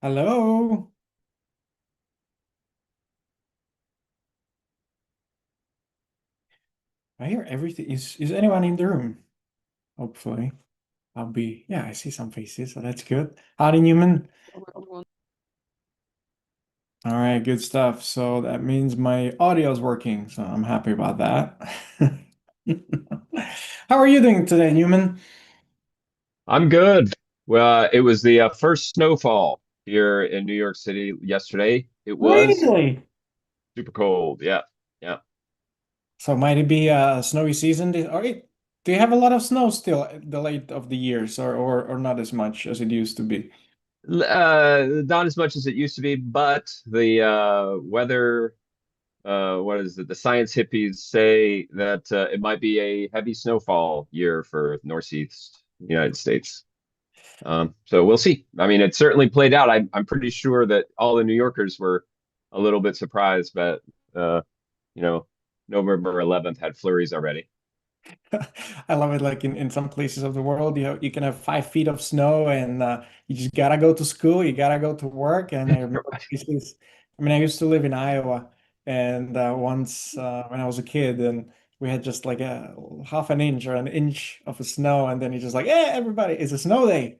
Hello. I hear everything. Is anyone in the room? Hopefully. Yeah, I see some faces, so that's good. Howdy, Newman. All right, good stuff. So that means my audio is working, so I'm happy about that. How are you doing today, Newman? I'm good. Well, it was the first snowfall here in New York City yesterday. It was Really? super cold. Yeah. Yeah. So might it be a snowy season? Do you have a lot of snow still at the late of the years, or not as much as it used to be? Not as much as it used to be, but the weather, what is it? The science hippies say that it might be a heavy snowfall year for Northeast United States. So we'll see. I mean, it certainly played out. I'm pretty sure that all the New Yorkers were a little bit surprised, but you know, November 11th had flurries already. I love it. Like in some places of the world, you can have 5 feet of snow, and you just gotta go to school. You gotta go to work. And I remember places. I mean, I used to live in Iowa, and once when I was a kid, and we had just like a half an inch or an inch of snow, and then you just like, hey, everybody, it's a snow day.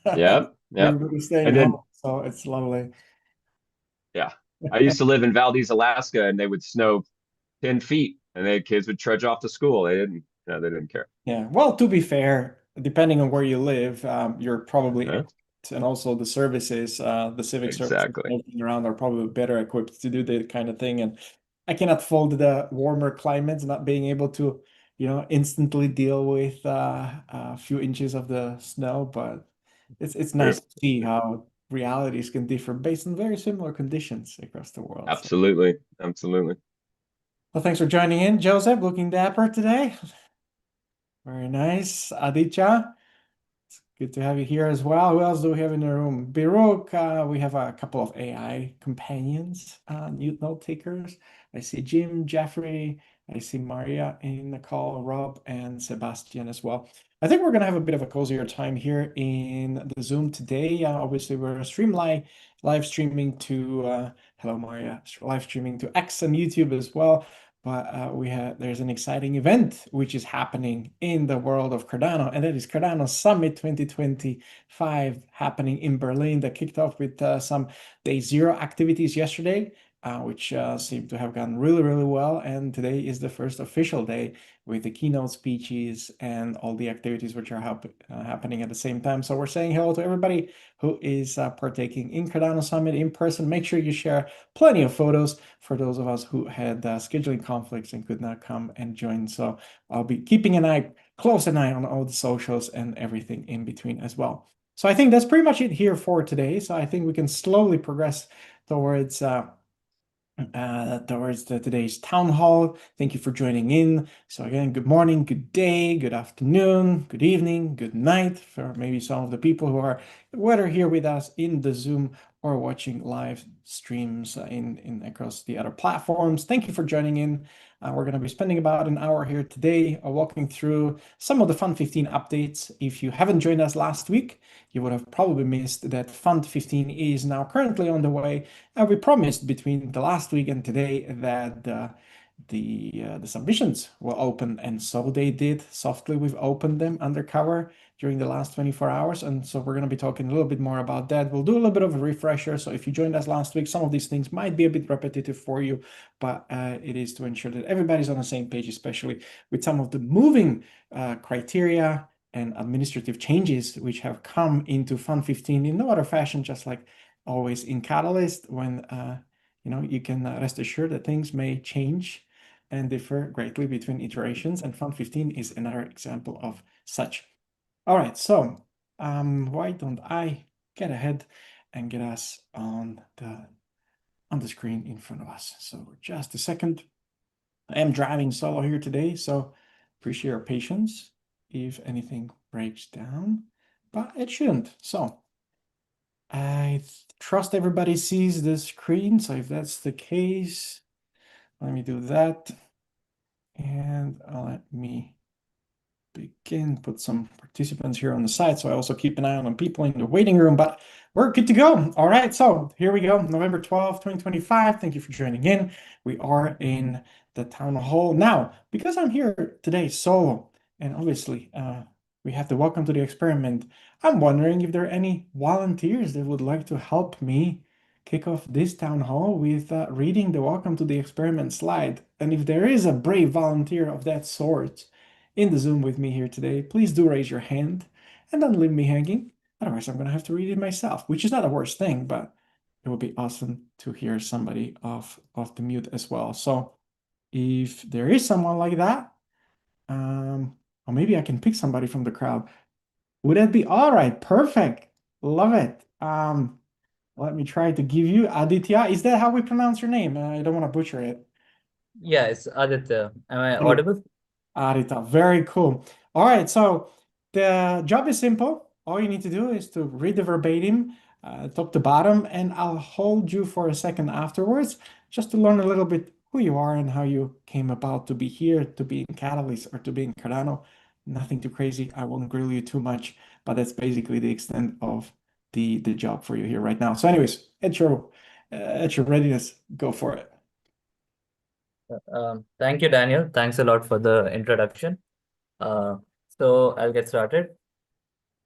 Yep, yep. Everybody's staying And home, then, so it's lovely. yeah, I used to live in Valdez, Alaska, and they would snow 10 feet, and the kids would trudge off to school. They didn't care. Yeah. Well, to be fair, depending on where you live, you're probably Huh? equipped, and also the services, the civic services Exactly. and everything around are probably better equipped to do that kind of thing. And I cannot fault the warmer climates not being able to, instantly deal with a few inches of the snow, but it's True. nice to see how realities can differ based on very similar conditions across the world. So, Absolutely. Absolutely. well, thanks for joining in, Joseph. Looking dapper today. Very nice, Aditya. Good to have you here as well. Who else do we have in the room? Biruk, we have a couple of AI companions, note takers. I see Jim, Jeffrey, I see Maria in the call, Rob, and Sebastian as well. I think we're going to have a bit of a cozier time here in the Zoom today. Obviously, we're live streaming to, hello, Maria, live streaming to X and YouTube as well. But there's an exciting event which is happening in the world of Cardano, and that is Cardano Summit 2025 happening in Berlin. That kicked off with some day zero activities yesterday, which seem to have gone really, really well. And today is the first official day with the keynote speeches and all the activities which are happening at the same time. So we're saying hello to everybody who is partaking in Cardano Summit in person. Make sure you share plenty of photos for those of us who had scheduling conflicts and could not come and join. So I'll be keeping close an eye on all the socials and everything in between as well. So I think that's pretty much it here for today. So I think we can slowly progress towards today's town hall. Thank you for joining in. So again, good morning, good day, good afternoon, good evening, good night for maybe some of the people who are whether here with us in the Zoom or watching live streams in across the other platforms. Thank you for joining in. We're going to be spending about an hour here today, walking through some of the Fund 15 updates. If you haven't joined us last week, you would have probably missed that Fund 15 is now currently on the way, and we promised between the last week and today that the submissions will open, and so they did. Softly, we've opened them undercover during the last 24 hours, and so we're going to be talking a little bit more about that. We'll do a little bit of a refresher. So if you joined us last week, some of these things might be a bit repetitive for you, but it is to ensure that everybody's on the same page, especially with some of the moving criteria and administrative changes which have come into Fund 15 in no other fashion, just like always in Catalyst, when you can rest assured that things may change and differ greatly between iterations, and Fund 15 is another example of such. All right, so why don't I get ahead and get us on the screen in front of us? So just a second. I am driving solo here today, so appreciate your patience if anything breaks down, but it shouldn't. So I trust everybody sees the screen. So if that's the case, let me do that. And let me begin, put some participants here on the side, so I also keep an eye on people in the waiting room, but we're good to go. All right, so here we go, November 12th, 2025. Thank you for joining in. We are in the town hall. Now, because I'm here today solo, and obviously we have the welcome to the experiment, I'm wondering if there are any volunteers that would like to help me kick off this town hall with reading the welcome to the experiment slide. And if there is a brave volunteer of that sort in the Zoom with me here today, please do raise your hand and don't leave me hanging. Otherwise, I'm going to have to read it myself, which is not the worst thing, but it would be awesome to hear somebody off the mute as well. So if there is someone like that, or maybe I can pick somebody from the crowd. Would that be all right? Perfect. Love it. Let me try to give you Aditya. Is that how we pronounce your name? I don't want to butcher it. Yeah, it's Aditya. Am I Aditya. audible? Aditya, very cool. All right, so the job is simple. All you need to do is to read the verbatim, top to bottom, and I'll hold you for a second afterwards just to learn a little bit who you are and how you came about to be here, to be in Catalyst or to be in Cardano. Nothing too crazy. I won't grill you too much, but that's basically the extent of the job for you here right now. So anyways, at your readiness, go for it. Thank you, Daniel. Thanks a lot for the introduction. So I'll get started.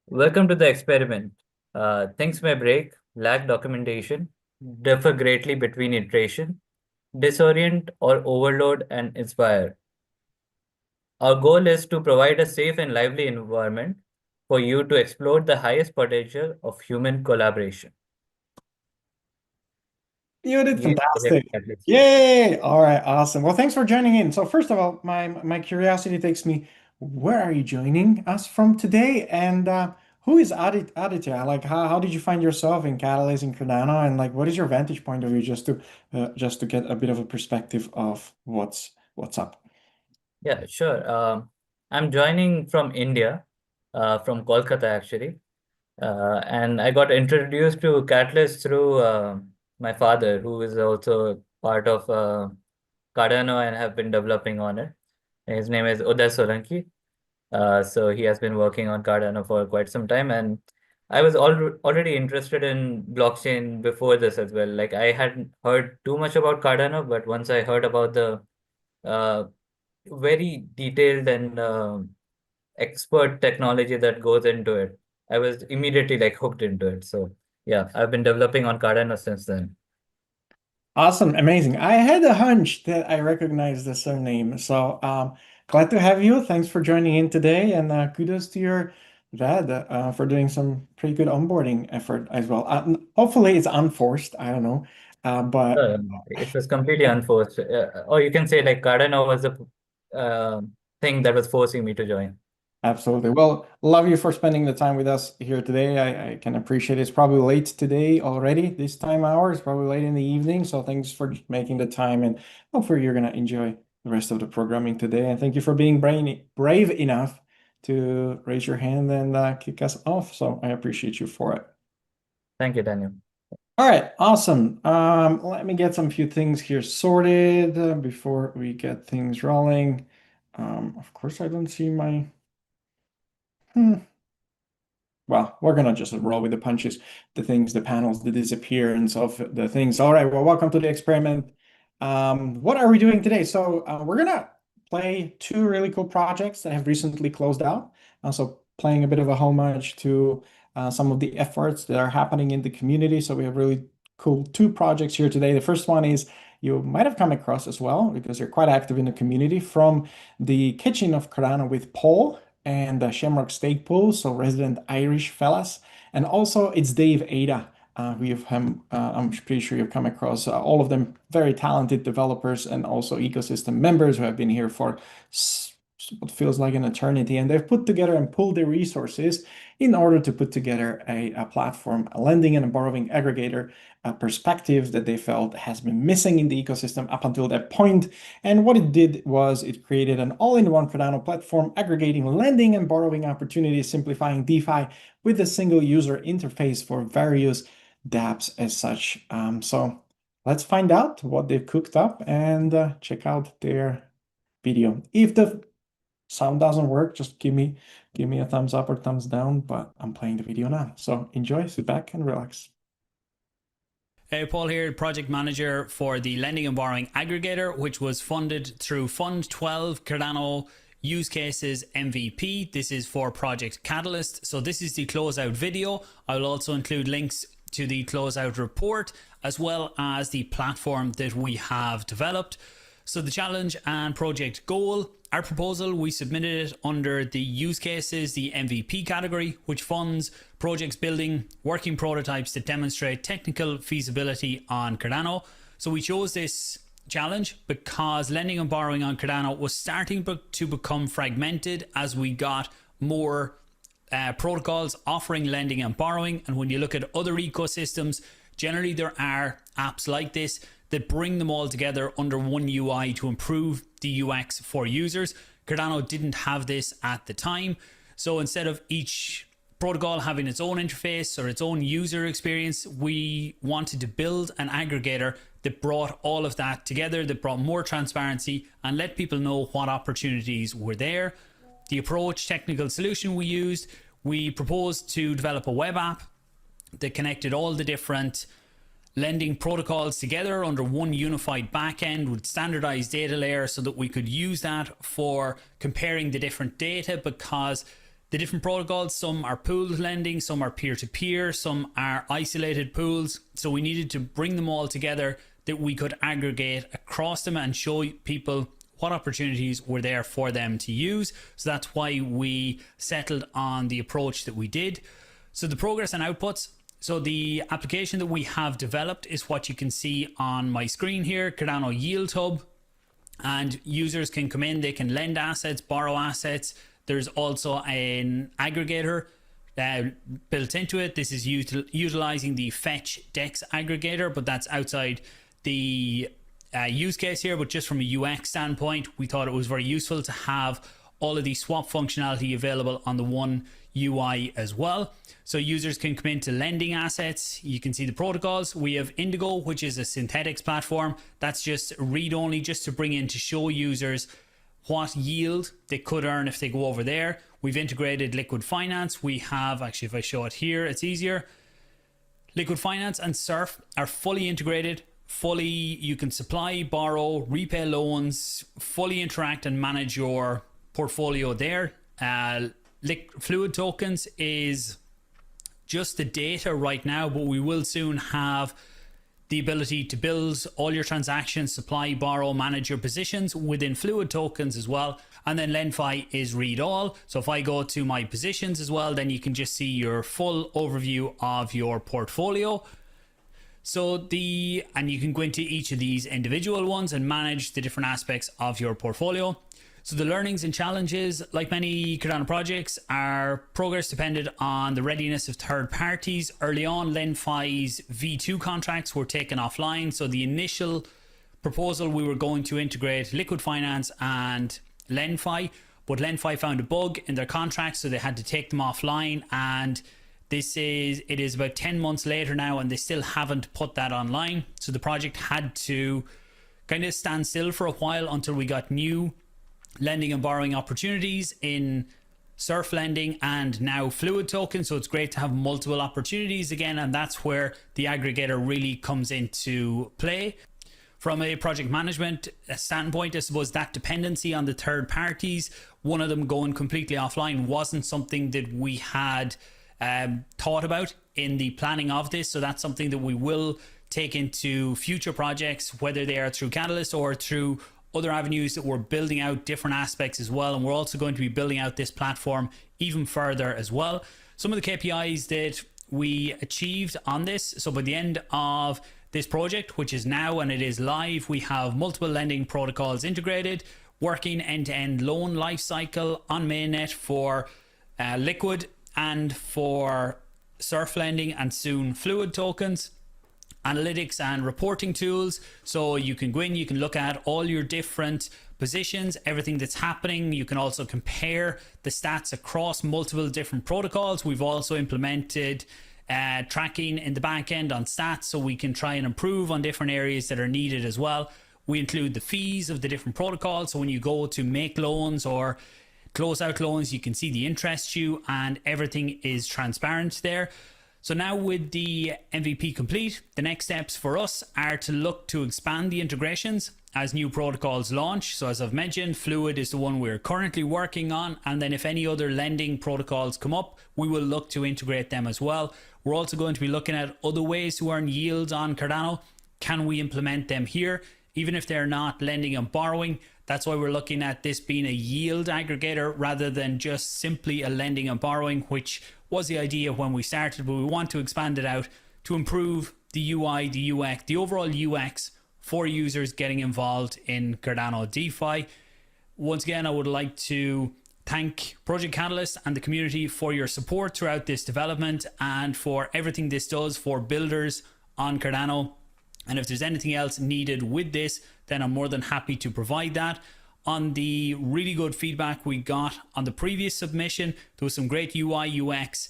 Welcome to the experiment. Things may break, lack documentation, differ greatly between iteration, disorient or overload and inspire. Our goal is to provide a safe and lively environment for you to explore the highest potential of human collaboration. You did You fantastic. at least. Yay! All right, awesome. Well, thanks for joining in. So first of all, my curiosity takes me, where are you joining us from today? And who is Aditya? Like, how did you find yourself in Catalyst in Cardano? And like, what is your vantage point of view, just to get a bit of a perspective of what's up? Yeah, sure. I'm joining from India, from Kolkata actually. And I got introduced to Catalyst through my father, who is also part of Cardano and have been developing on it. His name is Uday Solanki. So he has been working on Cardano for quite some time, and I was already interested in blockchain before this as well. Like I hadn't heard too much about Cardano, but once I heard about the uh, very detailed and expert technology that goes into it, I was immediately like hooked into it. So yeah, I've been developing on Cardano since then. Awesome, amazing. I had a hunch that I recognized the surname. So glad to have you. Thanks for joining in today, and kudos to your dad for doing some pretty good onboarding effort as well. Hopefully it's unforced. I don't know, but It was completely unforced. Or you can say like Cardano was the uh, thing that was forcing me to join. absolutely. Well, love you for spending the time with us here today. I can appreciate it. It's probably late today already, this time hour. It's probably late in the evening. So thanks for making the time, and hopefully you're going to enjoy the rest of the programming today. And thank you for being brave enough to raise your hand and kick us off. So I appreciate you for it. Thank you, Daniel. All right, awesome. Let me get some few things here sorted before we get things rolling. Of course, I don't see my... Well, we're gonna just roll with the punches, the things, the panels, the disappearance of the things. All right, well, welcome to the experiment. What are we doing today? So we're gonna play two really cool projects that have recently closed out. Also playing a bit of a homage to some of the efforts that are happening in the community. So we have really cool two projects here today. The first one is you might have come across as well because you're quite active in the community, from the Kitchen of Cardano with Paul and Shamrock Steak Pool, so resident Irish fellas. And also it's Dave Ada, who I'm pretty sure you've come across. All of them very talented developers and also ecosystem members who have been here for what feels like an eternity. And they've put together and pulled their resources in order to put together a platform, a lending and a borrowing aggregator, a perspective that they felt has been missing in the ecosystem up until that point. And what it did was it created an all-in-one Cardano platform aggregating lending and borrowing opportunities, simplifying DeFi with a single user interface for various dApps as such. So let's find out what they've cooked up and check out their video. If the sound doesn't work, just give me a thumbs up or thumbs down, but I'm playing the video now. So enjoy, sit back and relax. Hey, Paul here, project manager for the lending and borrowing aggregator, which was funded through Fund 12 Cardano Use Cases MVP. This is for Project Catalyst. So this is the closeout video. I will also include links to the closeout report, as well as the platform that we have developed. So the challenge and project goal, our proposal, we submitted it under the use cases, the MVP category, which funds projects building working prototypes that demonstrate technical feasibility on Cardano. So we chose this challenge because lending and borrowing on Cardano was starting to become fragmented as we got more protocols offering lending and borrowing. And when you look at other ecosystems, generally there are apps like this that bring them all together under one UI to improve the UX for users. Cardano didn't have this at the time. So instead of each protocol having its own interface or its own user experience, we wanted to build an aggregator that brought all of that together, that brought more transparency and let people know what opportunities were there. The approach, technical solution we used, we proposed to develop a web app that connected all the different lending protocols together under one unified backend with standardized data layer so that we could use that for comparing the different data, because the different protocols, some are pooled lending, some are peer-to-peer, some are isolated pools. So we needed to bring them all together that we could aggregate across them and show people what opportunities were there for them to use. So that's why we settled on the approach that we did. So the progress and outputs. So the application that we have developed is what you can see on my screen here, Cardano Yield Hub. And users can come in, they can lend assets, borrow assets. There's also an aggregator built into it. This is utilizing the Fetch Dex aggregator, but that's outside the use case here. But just from a UX standpoint, we thought it was very useful to have all of the swap functionality available on the one UI as well. So users can come into lending assets. You can see the protocols. We have Indigo, which is a synthetics platform. That's just read-only, just to bring in to show users what yield they could earn if they go over there. We've integrated Liquid Finance. We have, actually, if I show it here, it's easier. Liquid Finance and Surf are fully integrated. Fully, you can supply, borrow, repay loans, fully interact and manage your portfolio there. Fluid Tokens is just the data right now, but we will soon have the ability to build all your transactions, supply, borrow, manage your positions within Fluid Tokens as well. And then LendFi is read all. So if I go to my positions as well, then you can just see your full overview of your portfolio. So and you can go into each of these individual ones and manage the different aspects of your portfolio. So the learnings and challenges, like many Cardano projects, are progress depended on the readiness of third parties. Early on, LendFi's V2 contracts were taken offline. So the initial proposal, we were going to integrate Liquid Finance and LendFi, but LendFi found a bug in their contracts, so they had to take them offline. And it is about 10 months later now, and they still haven't put that online. So the project had to kind of stand still for a while until we got new lending and borrowing opportunities in Surf lending and now Fluid Token. So it's great to have multiple opportunities again, and that's where the aggregator really comes into play. From a project management standpoint, I suppose that dependency on the third parties, one of them going completely offline, wasn't something that we had thought about in the planning of this. So that's something that we will take into future projects, whether they are through Catalyst or through other avenues that we're building out different aspects as well. And we're also going to be building out this platform even further as well. Some of the KPIs that we achieved on this. So by the end of this project, which is now and it is live, we have multiple lending protocols integrated, working end-to-end loan lifecycle on mainnet for Liquid and for Surf lending, and soon Fluid Tokens. Analytics and reporting tools, so you can go in, you can look at all your different positions, everything that's happening. You can also compare the stats across multiple different protocols. We've also implemented tracking in the back end on stats, so we can try and improve on different areas that are needed as well. We include the fees of the different protocols, so when you go to make loans or closeout loans, you can see the interest due and everything is transparent there. So now with the MVP complete, the next steps for us are to look to expand the integrations as new protocols launch. So as I've mentioned, Fluid is the one we're currently working on. And then if any other lending protocols come up, we will look to integrate them as well. We're also going to be looking at other ways to earn yields on Cardano. Can we implement them here? Even if they're not lending and borrowing, that's why we're looking at this being a yield aggregator rather than just simply a lending and borrowing, which was the idea when we started, but we want to expand it out to improve the UI, the UX, the overall UX for users getting involved in Cardano DeFi. Once again, I would like to thank Project Catalyst and the community for your support throughout this development and for everything this does for builders on Cardano. And if there's anything else needed with this, then I'm more than happy to provide that. On the really good feedback we got on the previous submission, there was some great UI UX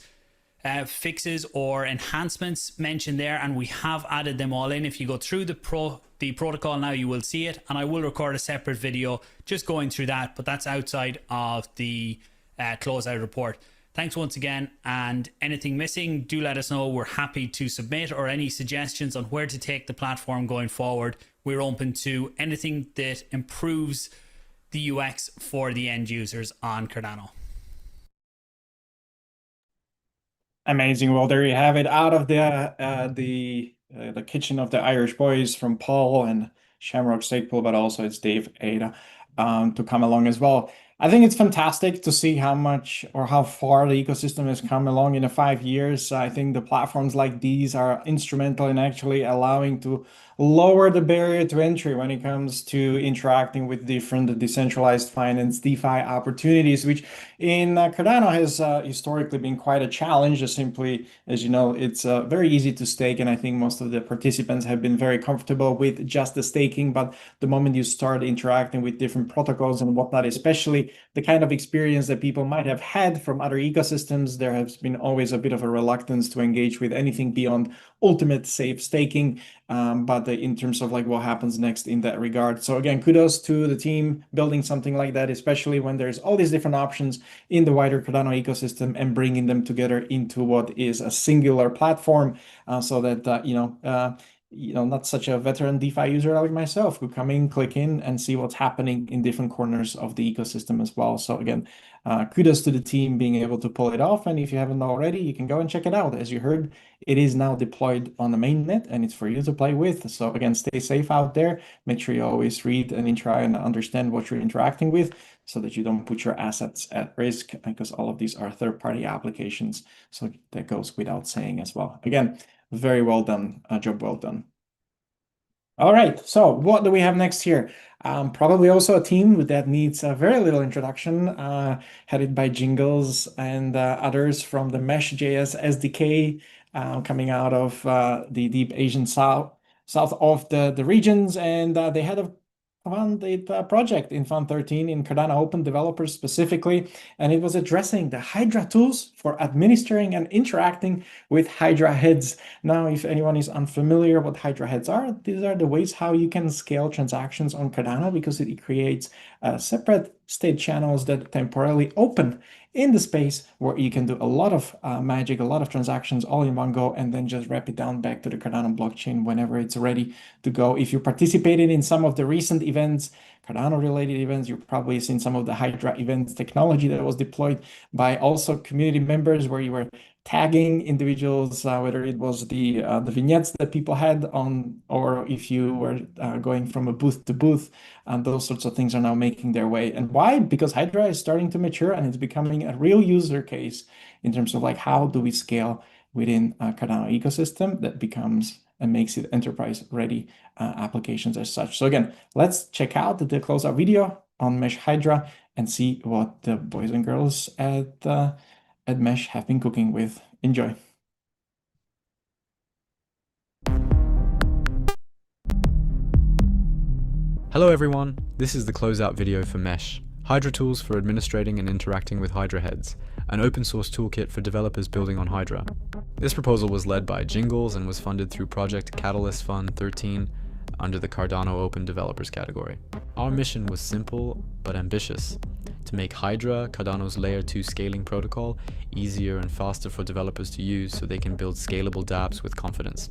fixes or enhancements mentioned there, and we have added them all in. If you go through the protocol now, you will see it, and I will record a separate video just going through that, but that's outside of the closeout report. Thanks once again, and anything missing, do let us know. We're happy to submit, or any suggestions on where to take the platform going forward. We're open to anything that improves the UX for the end users on Cardano. Amazing. Well, there you have it, out of the kitchen of the Irish boys, from Paul and Shamrock Stakepool, but also it's Dave Ada to come along as well. I think it's fantastic to see how much or how far the ecosystem has come along in the 5 years. I think the platforms like these are instrumental in actually allowing to lower the barrier to entry when it comes to interacting with different decentralized finance DeFi opportunities, which in Cardano has historically been quite a challenge. Just simply, as you know, it's very easy to stake, and I think most of the participants have been very comfortable with just the staking. But the moment you start interacting with different protocols and whatnot, especially the kind of experience that people might have had from other ecosystems, there has been always a bit of a reluctance to engage with anything beyond ultimate safe staking. But in terms of like what happens next in that regard. So again, kudos to the team building something like that, especially when there's all these different options in the wider Cardano ecosystem, and bringing them together into what is a singular platform, so that not such a veteran DeFi user like myself could come in, click in, and see what's happening in different corners of the ecosystem as well. So again, kudos to the team being able to pull it off. And if you haven't already, you can go and check it out. As you heard, it is now deployed on the mainnet, and it's for you to play with. So again, stay safe out there. Make sure you always read and try and understand what you're interacting with, so that you don't put your assets at risk, because all of these are third-party applications. So that goes without saying as well. Again, very well done, job well done. All right, so what do we have next here? Probably also a team that needs very little introduction, headed by Jingles and others from the Mesh.js SDK, coming out of the deep Asian south of the regions, and they had a funded project in Fund 13 in Cardano Open Developers specifically, and it was addressing the Hydra tools for administering and interacting with Hydra heads. Now, if anyone is unfamiliar what Hydra heads are, these are the ways how you can scale transactions on Cardano, because it creates separate state channels that temporarily open in the space, where you can do a lot of magic, a lot of transactions all in one go, and then just wrap it down back to the Cardano blockchain whenever it's ready to go. If you participated in some of the recent events, Cardano related events, you've probably seen some of the Hydra events technology that was deployed by also community members, where you were tagging individuals, whether it was the vignettes that people had on, or if you were going from a booth to booth, and those sorts of things are now making their way. And why? Because Hydra is starting to mature, and it's becoming a real user case in terms of like, how do we scale within a Cardano ecosystem that becomes and makes it enterprise ready applications as such. So again, let's check out the closeout video on Mesh Hydra and see what the boys and girls at Mesh have been cooking with. Enjoy. Hello everyone, this is the closeout video for Mesh, Hydra tools for administrating and interacting with Hydra heads, an open source toolkit for developers building on Hydra. This proposal was led by Jingles and was funded through Project Catalyst Fund 13 under the Cardano Open Developers category. Our mission was simple but ambitious: to make Hydra, Cardano's layer 2 scaling protocol, easier and faster for developers to use so they can build scalable dApps with confidence.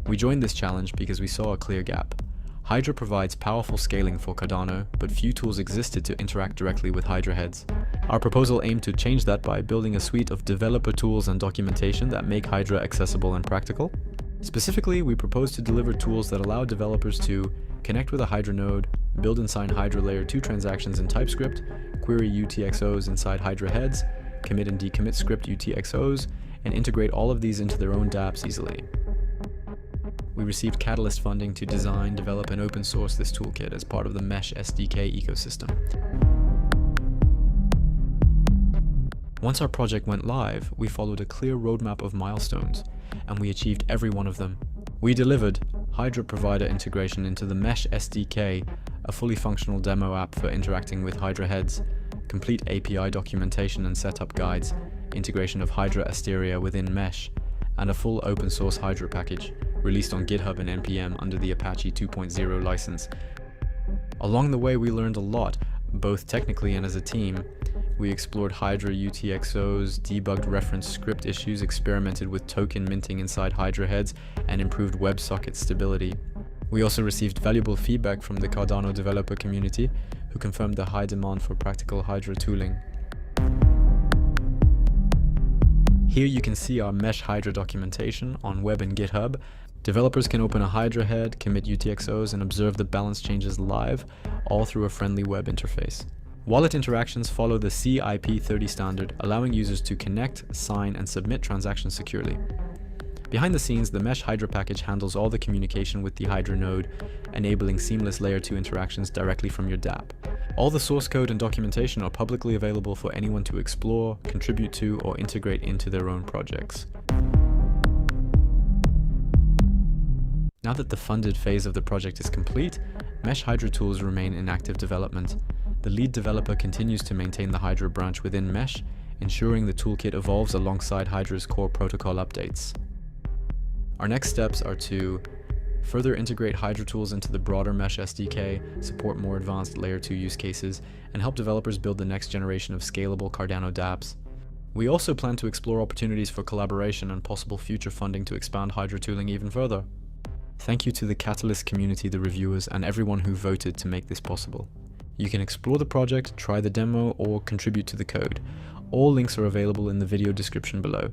We joined this challenge because we saw a clear gap. Hydra provides powerful scaling for Cardano, but few tools existed to interact directly with Hydra heads. Our proposal aimed to change that by building a suite of developer tools and documentation that make Hydra accessible and practical. Specifically, we propose to deliver tools that allow developers to connect with a Hydra node, build and sign Hydra layer 2 transactions in TypeScript, query UTXOs inside Hydra heads, commit and decommit script UTXOs, and integrate all of these into their own dApps easily. We received Catalyst funding to design, develop, and open source this toolkit as part of the Mesh SDK ecosystem. Once our project went live, we followed a clear roadmap of milestones, and we achieved every one of them. We delivered Hydra provider integration into the Mesh SDK, a fully functional demo app for interacting with Hydra heads, complete API documentation and setup guides, integration of Hydra Asteria within Mesh, and a full open source Hydra package, released on GitHub and NPM under the Apache 2.0 license. Along the way, we learned a lot, both technically and as a team. We explored Hydra UTXOs, debugged reference script issues, experimented with token minting inside Hydra heads, and improved WebSocket stability. We also received valuable feedback from the Cardano developer community, who confirmed the high demand for practical Hydra tooling. Here you can see our Mesh Hydra documentation on web and GitHub. Developers can open a Hydra head, commit UTXOs, and observe the balance changes live, all through a friendly web interface. Wallet interactions follow the CIP30 standard, allowing users to connect, sign, and submit transactions securely. Behind the scenes, the Mesh Hydra package handles all the communication with the Hydra node, enabling seamless layer 2 interactions directly from your dApp. All the source code and documentation are publicly available for anyone to explore, contribute to, or integrate into their own projects. Now that the funded phase of the project is complete, Mesh Hydra tools remain in active development. The lead developer continues to maintain the Hydra branch within Mesh, ensuring the toolkit evolves alongside Hydra's core protocol updates. Our next steps are to further integrate Hydra tools into the broader Mesh SDK, support more advanced layer 2 use cases, and help developers build the next generation of scalable Cardano dApps. We also plan to explore opportunities for collaboration and possible future funding to expand Hydra tooling even further. Thank you to the Catalyst community, the reviewers, and everyone who voted to make this possible. You can explore the project, try the demo, or contribute to the code. All links are available in the video description below.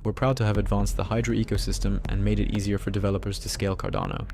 We're proud to have advanced the Hydra ecosystem and made it easier for developers to scale Cardano.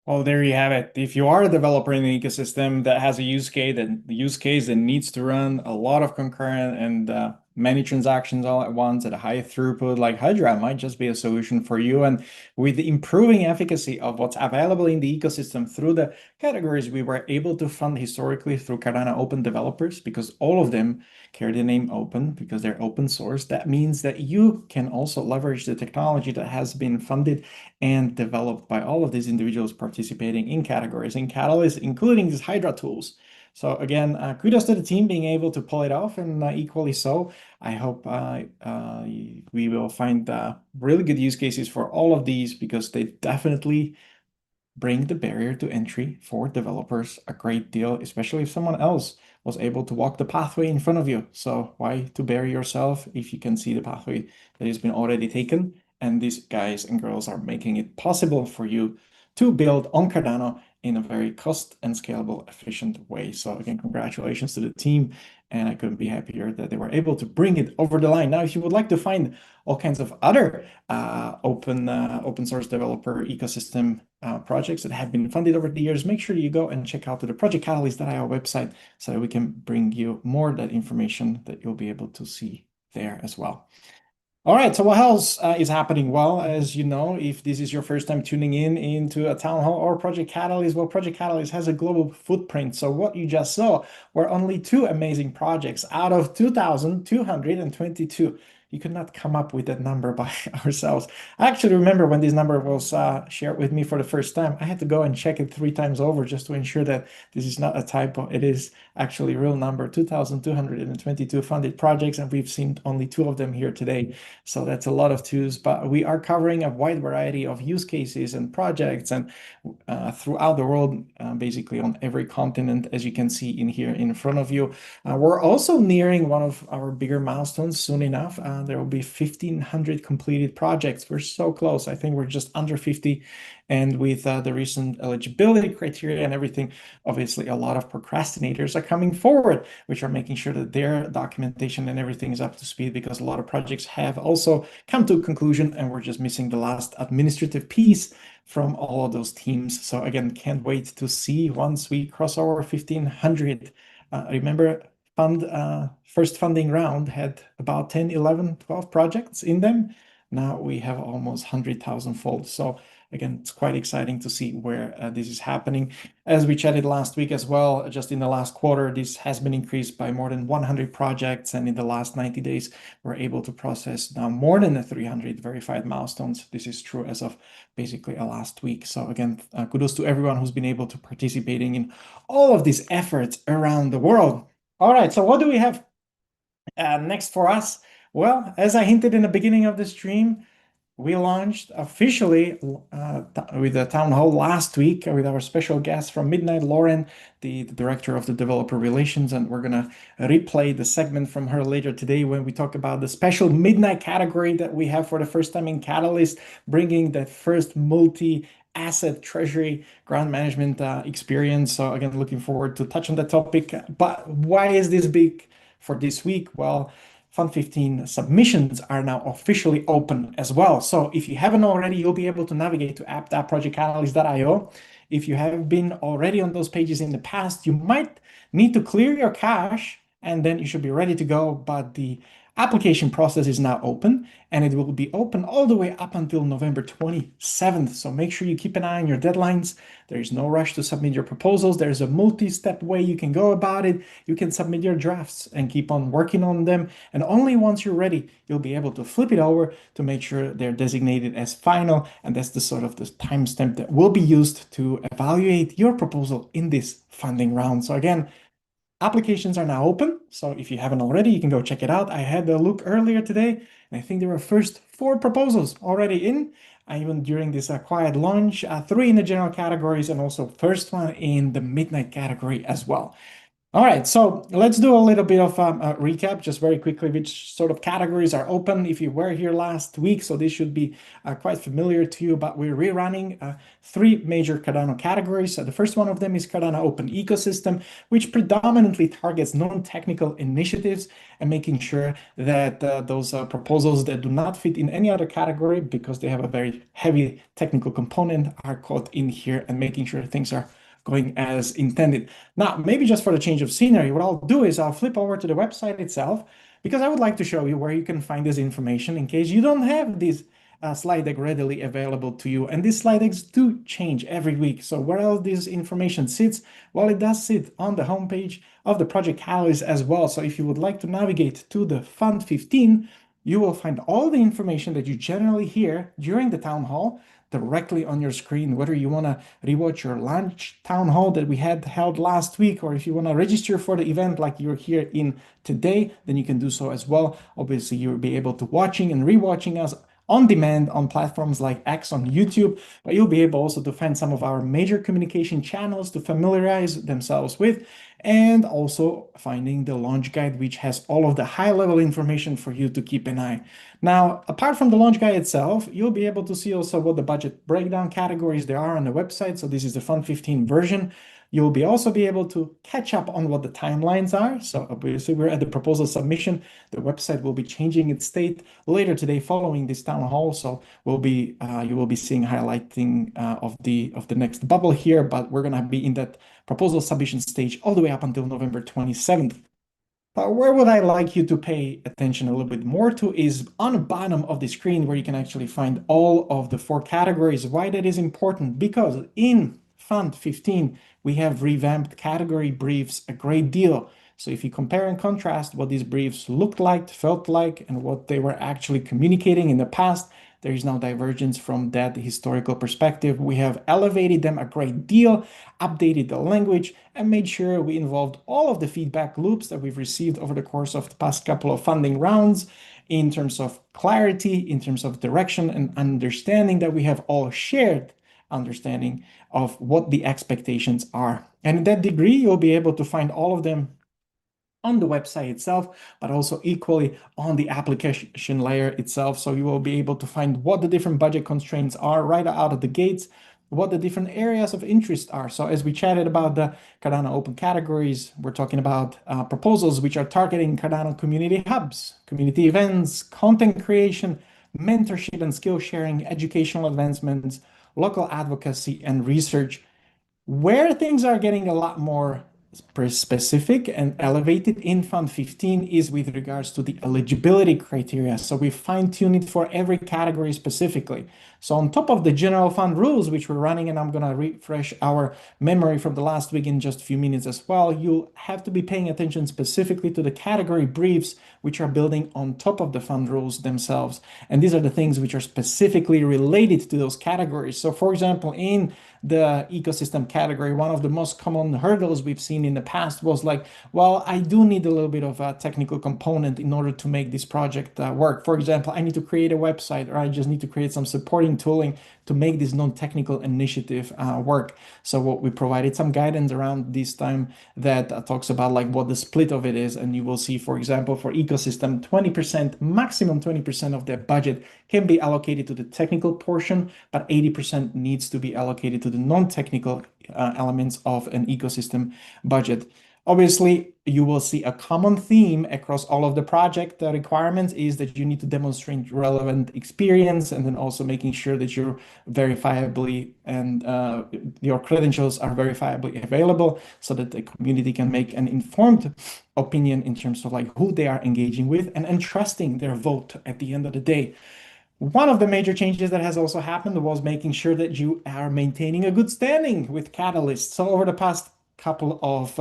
Well, there you have it. If you are a developer in an ecosystem that has a use case, that needs to run a lot of concurrent and many transactions all at once at a high throughput, like Hydra might just be a solution for you. And with the improving efficacy of what's available in the ecosystem through the categories we were able to fund historically through Cardano Open developers, because all of them carry the name open because they're open source. That means that you can also leverage the technology that has been funded and developed by all of these individuals participating in categories in Catalyst, including these Hydra tools. So again, kudos to the team being able to pull it off, and equally so, I hope we will find really good use cases for all of these, because they definitely bring the barrier to entry for developers a great deal, especially if someone else was able to walk the pathway in front of you. So why to bury yourself if you can see the pathway that has been already taken? And these guys and girls are making it possible for you to build on Cardano in a very cost and scalable, efficient way. So again, congratulations to the team, and I couldn't be happier that they were able to bring it over the line. Now, if you would like to find all kinds of other open source developer ecosystem projects that have been funded over the years, make sure you go and check out the projectcatalyst.io website so that we can bring you more of that information that you'll be able to see there as well. All right, so what else is happening? Well, as you know, if this is your first time tuning into a town hall or Project Catalyst, well, Project Catalyst has a global footprint. So what you just saw were only 2 amazing projects out of 2,222. we could not come up with that number by ourselves. I actually remember when this number was shared with me for the first time, I had to go and check it 3 times over just to ensure that this is not a typo. It is actually a real number, 2,222 funded projects, and we've seen only 2 of them here today. So that's a lot of 2s, but we are covering a wide variety of use cases and projects and throughout the world, basically on every continent, as you can see in here in front of you. We're also nearing one of our bigger milestones soon enough. There will be 1,500 completed projects. We're so close. I think we're just under 50. And with the recent eligibility criteria and everything, obviously a lot of procrastinators are coming forward, which are making sure that their documentation and everything is up to speed, because a lot of projects have also come to a conclusion and we're just missing the last administrative piece from all of those teams. So again, can't wait to see once we cross over 1,500. Remember, first funding round had about 10, 11, 12 projects in them. Now we have almost 100,000 fold. So again, it's quite exciting to see where this is happening. As we chatted last week as well, just in the last quarter, this has been increased by more than 100 projects. And in the last 90 days, we're able to process now more than 300 verified milestones. This is true as of basically last week. So again, kudos to everyone who's been able to participating in all of these efforts around the world. All right, so what do we have next for us? Well, as I hinted in the beginning of the stream, we launched officially with the town hall last week with our special guest from Midnight, Lauren, the director of the developer relations, and we're gonna replay the segment from her later today when we talk about the special Midnight category that we have for the first time in Catalyst, bringing that first multi-asset treasury grant management experience. So again, looking forward to touch on that topic. But why is this big for this week? Well, Fund 15 submissions are now officially open as well. So if you haven't already, you'll be able to navigate to app.projectcatalyst.io. If you have been already on those pages in the past, you might need to clear your cache and then you should be ready to go. But the application process is now open and it will be open all the way up until November 27th. So make sure you keep an eye on your deadlines. There is no rush to submit your proposals. There's a multi-step way you can go about it. You can submit your drafts and keep on working on them. And only once you're ready, you'll be able to flip it over to make sure they're designated as final. And that's the sort of the timestamp that will be used to evaluate your proposal in this funding round. So again, applications are now open, so if you haven't already, you can go check it out. I had a look earlier today, and I think there were first 4 proposals already in, even during this quiet launch, 3 in the general categories, and also first one in the Midnight category as well. All right, so let's do a little bit of a recap, just very quickly, which sort of categories are open. If you were here last week, so this should be quite familiar to you, but we're rerunning 3 major Cardano categories. So the first one of them is Cardano Open Ecosystem, which predominantly targets non-technical initiatives and making sure that those proposals that do not fit in any other category because they have a very heavy technical component are caught in here and making sure things are going as intended. Now, maybe just for the change of scenery, what I'll do is I'll flip over to the website itself because I would like to show you where you can find this information in case you don't have this slide deck readily available to you. And these slide decks do change every week. So where else this information sits? Well, it does sit on the homepage of the Project Catalyst as well. So if you would like to navigate to the Fund 15, you will find all the information that you generally hear during the town hall directly on your screen, whether you want to rewatch your launch town hall that we had held last week, or if you want to register for the event like you're here in today, then you can do so as well. Obviously, you'll be able to watching and rewatching us on demand on platforms like X on YouTube, but you'll be able also to find some of our major communication channels to familiarize themselves with, and also finding the launch guide, which has all of the high-level information for you to keep an eye. Now, apart from the launch guide itself, you'll be able to see also what the budget breakdown categories there are on the website. So this is the Fund 15 version. You'll also be able to catch up on what the timelines are. So obviously we're at the proposal submission. The website will be changing its state later today following this town hall. So you will be seeing highlighting of the next bubble here, but we're gonna be in that proposal submission stage all the way up until November 27th. But where would I like you to pay attention a little bit more to is on the bottom of the screen where you can actually find all of the 4 categories. Why that is important? Because in Fund 15, we have revamped category briefs a great deal So if you compare and contrast what these briefs looked like, felt like, and what they were actually communicating in the past, there is no divergence from that historical perspective. We have elevated them a great deal, updated the language, and made sure we involved all of the feedback loops that we've received over the course of the past couple of funding rounds in terms of clarity, in terms of direction and understanding, that we have all shared understanding of what the expectations are. And in that degree, you'll be able to find all of them on the website itself, but also equally on the application layer itself. So you will be able to find what the different budget constraints are right out of the gates, what the different areas of interest are. So as we chatted about the Cardano open categories, we're talking about proposals which are targeting Cardano community hubs, community events, content creation, mentorship and skill sharing, educational advancements, local advocacy and research. Where things are getting a lot more specific and elevated in Fund 15 is with regards to the eligibility criteria. So we fine-tune it for every category specifically. So on top of the general fund rules, which we're running, and I'm going to refresh our memory from the last week in just a few minutes as well, you'll have to be paying attention specifically to the category briefs, which are building on top of the fund rules themselves. And these are the things which are specifically related to those categories. So for example, in the ecosystem category, one of the most common hurdles we've seen in the past was like, well, I do need a little bit of a technical component in order to make this project work. For example, I need to create a website, or I just need to create some supporting tooling to make this non-technical initiative work. So what we provided some guidance around this time that talks about like what the split of it is. And you will see, for example, for ecosystem, 20%, maximum 20% of their budget can be allocated to the technical portion, but 80% needs to be allocated to the non-technical elements of an ecosystem budget. Obviously, you will see a common theme across all of the project requirements is that you need to demonstrate relevant experience, and then also making sure that you're verifiably and your credentials are verifiably available so that the community can make an informed opinion in terms of like who they are engaging with and entrusting their vote at the end of the day. One of the major changes that has also happened was making sure that you are maintaining a good standing with Catalyst. So over the past couple of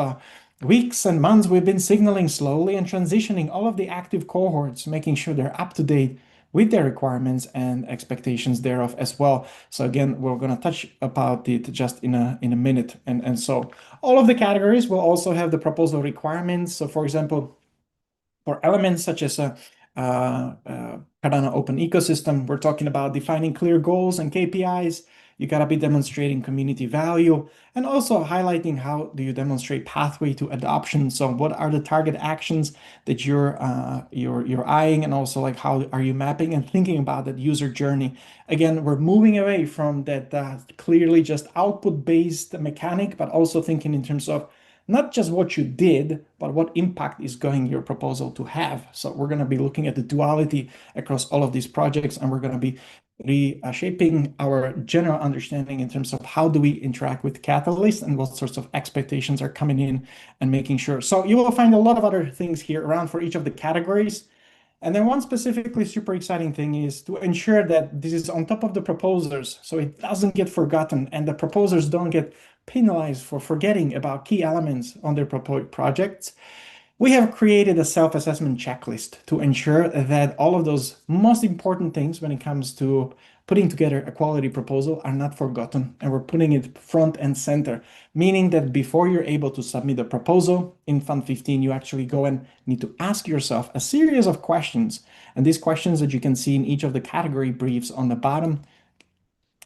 weeks and months, we've been signaling slowly and transitioning all of the active cohorts, making sure they're up to date with their requirements and expectations thereof as well. So again, we're going to touch about it just in a minute. And so all of the categories will also have the proposal requirements. So for example, for elements such as Cardano open ecosystem, we're talking about defining clear goals and KPIs. You got to be demonstrating community value and also highlighting how do you demonstrate pathway to adoption. So what are the target actions that you're eyeing, and also like how are you mapping and thinking about that user journey. Again, we're moving away from that clearly just output based mechanic, but also thinking in terms of not just what you did, but what impact is going your proposal to have. So we're going to be looking at the duality across all of these projects, and we're going to be reshaping our general understanding in terms of how do we interact with Catalyst and what sorts of expectations are coming in, and making sure. So you will find a lot of other things here around for each of the categories. And then one specifically super exciting thing is to ensure that this is on top of the proposers, so it doesn't get forgotten and the proposers don't get penalized for forgetting about key elements on their proposed projects. We have created a self-assessment checklist to ensure that all of those most important things when it comes to putting together a quality proposal are not forgotten, and we're putting it front and center, meaning that before you're able to submit a proposal in Fund 15, you actually go and need to ask yourself a series of questions. And these questions that you can see in each of the category briefs on the bottom,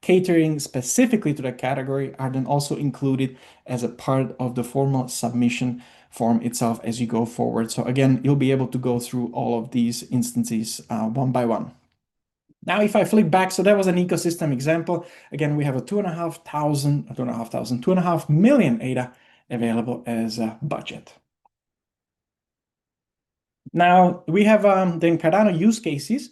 catering specifically to that category, are then also included as a part of the formal submission form itself as you go forward. So again, you'll be able to go through all of these instances one by one. Now, if I flick back, so that was an ecosystem example. Again, we have a 2.5 million ADA available as a budget. Now we have the Cardano use cases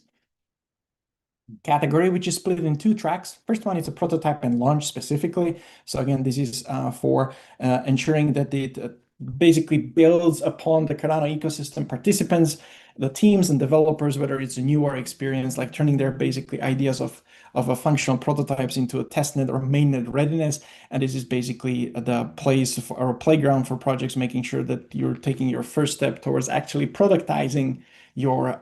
category, which is split in two tracks. First one is a prototype and launch specifically. So again, this is for ensuring that the basically builds upon the Cardano ecosystem participants, the teams and developers, whether it's a new or experienced, like turning their basically ideas of a functional prototypes into a testnet or mainnet readiness. And this is basically the place for, or playground for projects, making sure that you're taking your first step towards actually productizing your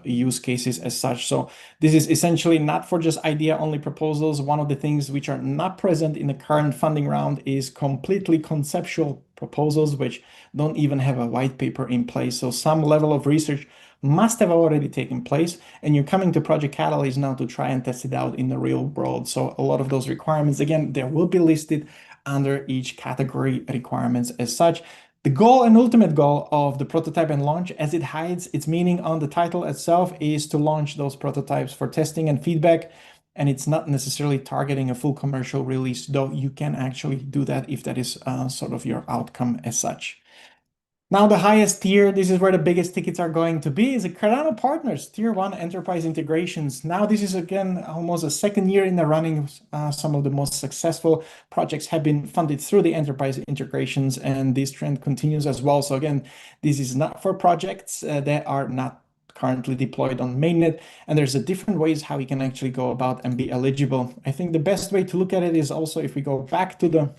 use cases as such. So this is essentially not for just idea-only proposals. One of the things which are not present in the current funding round is completely conceptual proposals, which don't even have a white paper in place. So some level of research must have already taken place, and you're coming to Project Catalyst now to try and test it out in the real world. So a lot of those requirements, again, they will be listed under each category requirements as such. The goal and ultimate goal of the prototype and launch, as it hides its meaning on the title itself, is to launch those prototypes for testing and feedback. And it's not necessarily targeting a full commercial release, though you can actually do that if that is sort of your outcome as such. Now, the highest tier, this is where the biggest tickets are going to be, is the Cardano Partners Tier 1 Enterprise Integrations. Now, this is again almost a second year in the running. Some of the most successful projects have been funded through the enterprise integrations, and this trend continues as well. So again, this is not for projects that are not currently deployed on mainnet, and there's a different ways how you can actually go about and be eligible. I think the best way to look at it is also if we go back to the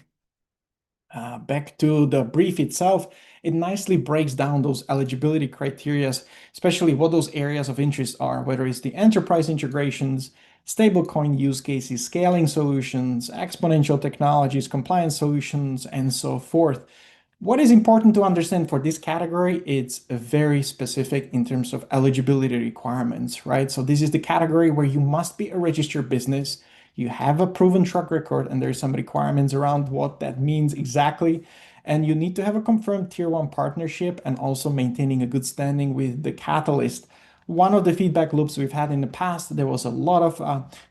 brief itself, it nicely breaks down those eligibility criteria, especially what those areas of interest are, whether it's the enterprise integrations, stablecoin use cases, scaling solutions, exponential technologies, compliance solutions, and so forth. What is important to understand for this category, it's very specific in terms of eligibility requirements, right? So this is the category where you must be a registered business, you have a proven track record, and there's some requirements around what that means exactly. And you need to have a confirmed Tier 1 partnership and also maintaining a good standing with the Catalyst. One of the feedback loops we've had in the past, there was a lot of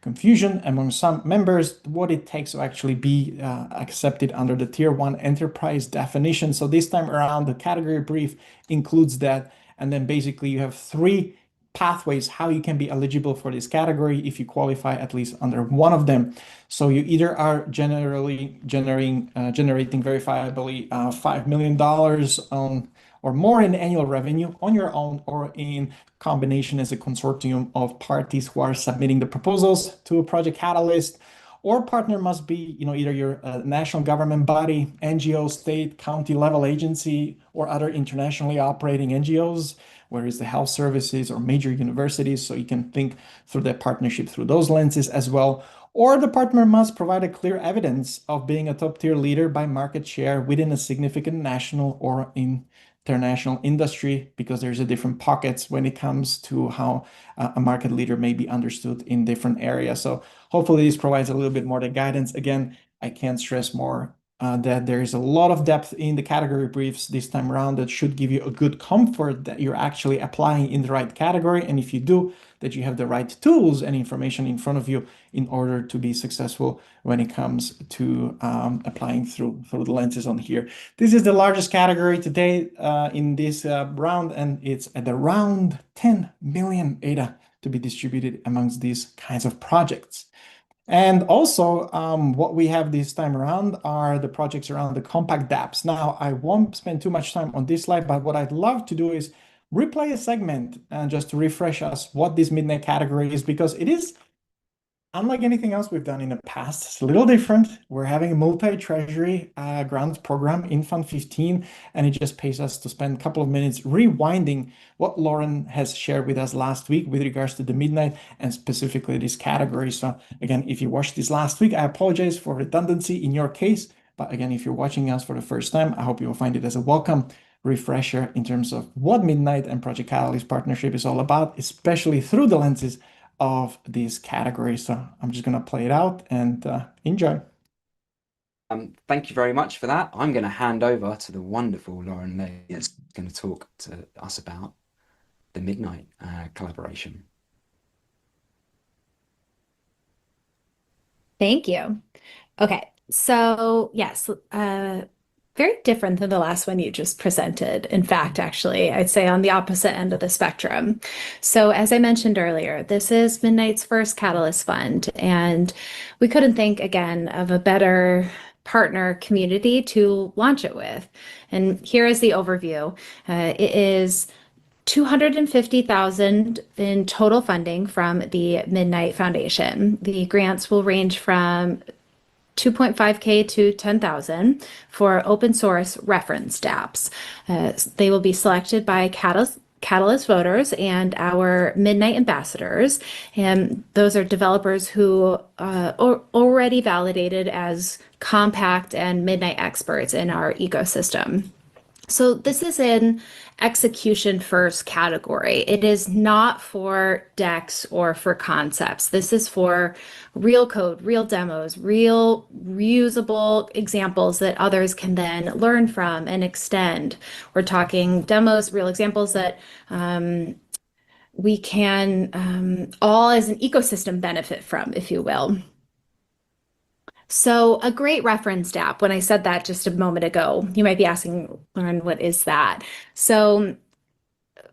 confusion among some members what it takes to actually be accepted under the Tier 1 enterprise definition. So this time around, the category brief includes that. And then basically you have 3 pathways how you can be eligible for this category if you qualify at least under one of them. So you either are generating verifiably $5 million on or more in annual revenue on your own, or in combination as a consortium of parties who are submitting the proposals to a Project Catalyst. Or partner must be, either your national government body, NGO, state, county level agency, or other internationally operating NGOs, whereas the health services or major universities. So you can think through that partnership through those lenses as well. Or the partner must provide a clear evidence of being a top tier leader by market share within a significant national or international industry, because there's a different pockets when it comes to how a market leader may be understood in different areas. So hopefully this provides a little bit more guidance. Again, I can't stress more that there is a lot of depth in the category briefs this time around that should give you a good comfort that you're actually applying in the right category. And if you do, that you have the right tools and information in front of you in order to be successful when it comes to applying through the lenses on here. This is the largest category today in this round, and it's at around 10 million ADA to be distributed amongst these kinds of projects. And also, what we have this time around are the projects around the compact dApps. Now, I won't spend too much time on this slide, but what I'd love to do is replay a segment and just to refresh us what this midnight category is, because it is unlike anything else we've done in the past. It's a little different. We're having a multi-treasury grants program in Fund 15, and it just pays us to spend a couple of minutes rewinding what Lauren has shared with us last week with regards to the midnight and specifically this category. So again, if you watched this last week, I apologize for redundancy in your case. But again, if you're watching us for the first time, I hope you will find it as a welcome refresher in terms of what Midnight and Project Catalyst partnership is all about, especially through the lenses of these categories. So I'm just going to play it out and enjoy. Thank you very much for that. I'm going to hand over to the wonderful Lauren Lee, that's going to talk to us about the Midnight collaboration. Thank you. Okay, so yes, very different than the last one you just presented. In fact, actually, I'd say on the opposite end of the spectrum. So as I mentioned earlier, this is Midnight's first Catalyst Fund, and we couldn't think again of a better partner community to launch it with. And here is the overview. It is $250,000 in total funding from the Midnight Foundation. The grants will range from 2.5K to 10,000 for open source reference dApps. They will be selected by Catalyst voters and our Midnight ambassadors. And those are developers who are already validated as compact and Midnight experts in our ecosystem. So this is an execution first category. It is not for decks or for concepts. This is for real code, real demos, real reusable examples that others can then learn from and extend. We're talking demos, real examples that we can all as an ecosystem benefit from, if you will. So a great reference dApp, when I said that just a moment ago, you might be asking, Lauren, what is that? So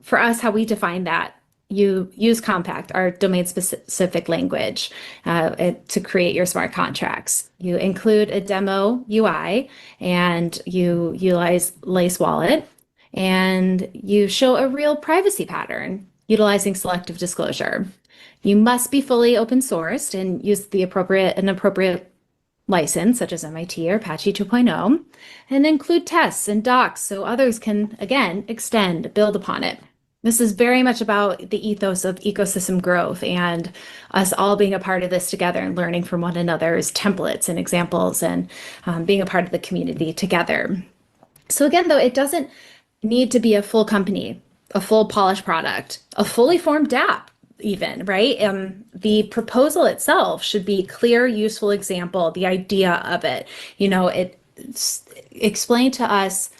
for us, how we define that, you use Compact, our domain-specific language, to create your smart contracts. You include a demo UI, and you utilize Lace Wallet, and you show a real privacy pattern utilizing selective disclosure. You must be fully open sourced and use an appropriate license, such as MIT or Apache 2.0, and include tests and docs so others can, again, extend, build upon it. This is very much about the ethos of ecosystem growth and us all being a part of this together and learning from one another's templates and examples and being a part of the community together. So again, though, it doesn't need to be a full company, a full polished product, a fully formed dApp, even, right? The proposal itself should be clear, useful example, the idea of it. Explain to us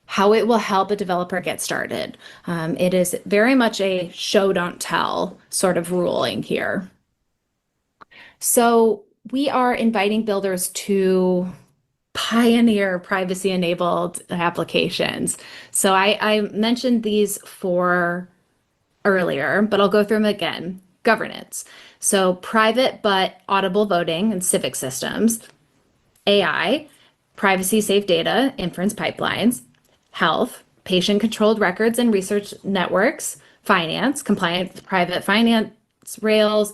how it will help a developer get started. It is very much a show, don't tell sort of ruling here. So we are inviting builders to pioneer privacy-enabled applications. So I mentioned these four earlier, but I'll go through them again. Governance. So private but audible voting and civic systems. AI, privacy safe data, inference pipelines. Health, patient controlled records and research networks. Finance, compliant private finance rails,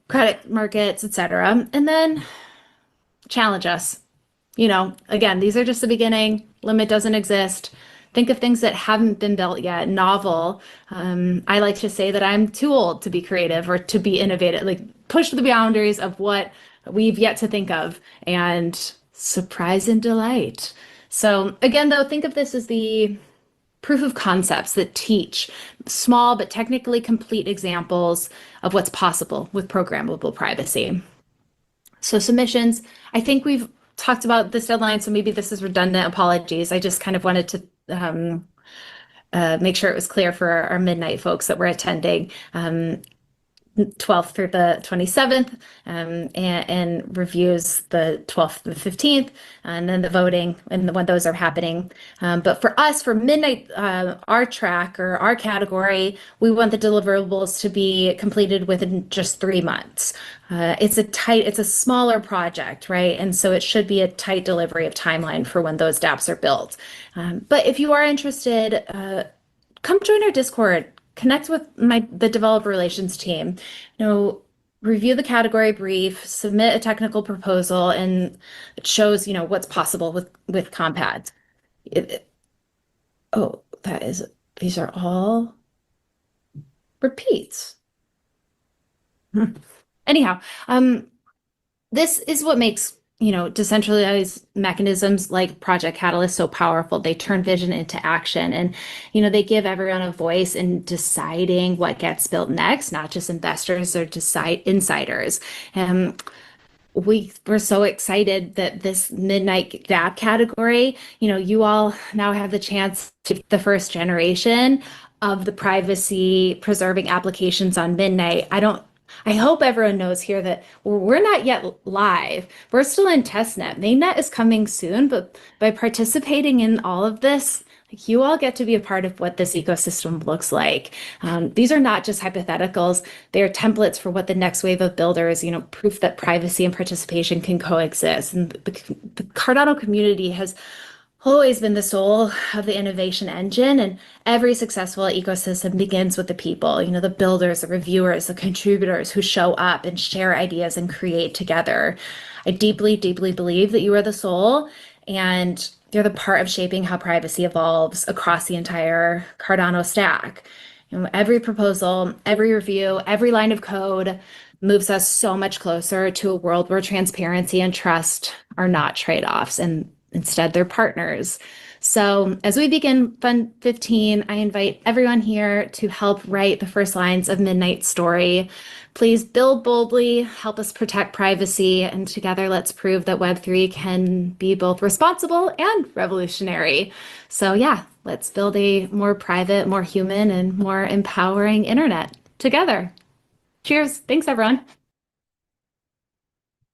credit markets, etc. And then challenge us. Again, these are just the beginning. Limit doesn't exist. Think of things that haven't been built yet, novel. I like to say that I'm too old to be creative or to be innovative, like push the boundaries of what we've yet to think of and surprise and delight. So again, though, think of this as the proof of concepts that teach small but technically complete examples of what's possible with programmable privacy. So submissions, I think we've talked about this deadline, so maybe this is redundant. Apologies. I just kind of wanted to make sure it was clear for our Midnight folks that we're attending 12th through the 27th, and reviews the 12th to the 15th, and then the voting and when those are happening. But for us, for Midnight, our track or our category, we want the deliverables to be completed within just 3 months. It's a smaller project, right? And so it should be a tight delivery of timeline for when those dApps are built. But if you are interested, come join our Discord. Connect with the developer relations team. Review the category brief, submit a technical proposal, and it shows what's possible with Compact. These are all repeats. Anyhow, this is what makes decentralized mechanisms like Project Catalyst so powerful. They turn vision into action, and they give everyone a voice in deciding what gets built next, not just investors or insiders. We're so excited that this Midnight dApp category, you all now have the chance to be the first generation of the privacy preserving applications on Midnight. I hope everyone knows here that we're not yet live. We're still in testnet. Mainnet is coming soon, but by participating in all of this, You all get to be a part of what this ecosystem looks like. These are not just hypotheticals. They are templates for what the next wave of builders, proof that privacy and participation can coexist. And the Cardano community has always been the soul of the innovation engine, and every successful ecosystem begins with the people, the builders, the reviewers, the contributors who show up and share ideas and create together. I deeply, deeply believe that you are the soul, and they're the part of shaping how privacy evolves across the entire Cardano stack. Every proposal, every review, every line of code moves us so much closer to a world where transparency and trust are not trade-offs, and instead they're partners. So as we begin Fund 15, I invite everyone here to help write the first lines of Midnight's story. Please build boldly, help us protect privacy, and together let's prove that Web3 can be both responsible and revolutionary. So yeah, let's build a more private, more human, and more empowering internet together. Cheers. Thanks, everyone.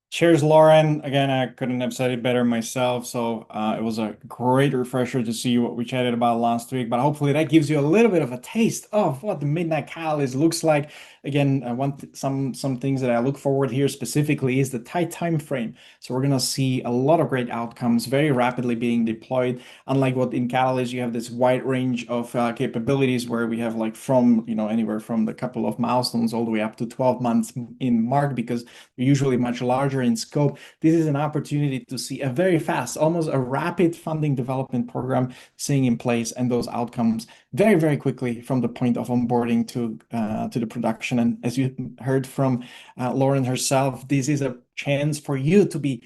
Cheers, Lauren. Again, I couldn't have said it better myself. So it was a great refresher to see what we chatted about last week. But hopefully that gives you a little bit of a taste of what the Midnight Catalyst looks like. Again, some things that I look forward here specifically is the tight time frame. So we're gonna see a lot of great outcomes very rapidly being deployed. Unlike what in Catalyst, you have this wide range of capabilities where we have like from anywhere from the couple of milestones all the way up to 12 months in mark, because they're usually much larger in scope. This is an opportunity to see a very fast, almost a rapid funding development program staying in place, and those outcomes very, very quickly from the point of onboarding to the production. And as you heard from Lauren herself, this is a chance for you to be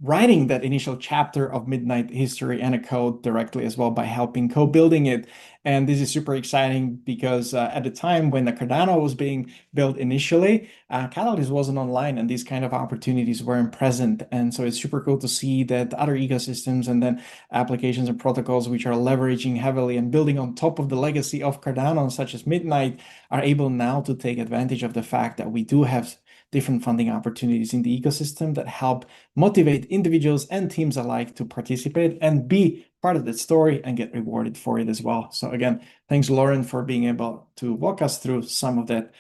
writing that initial chapter of Midnight history and a code directly as well by helping co-building it. And this is super exciting because at the time when the Cardano was being built initially, Catalyst wasn't online and these kind of opportunities weren't present. And so it's super cool to see that other ecosystems and then applications and protocols which are leveraging heavily and building on top of the legacy of Cardano, such as Midnight, are able now to take advantage of the fact that we do have different funding opportunities in the ecosystem that help motivate individuals and teams alike to participate and be part of that story and get rewarded for it as well. So again, thanks, Lauren, for being able to walk us through some of that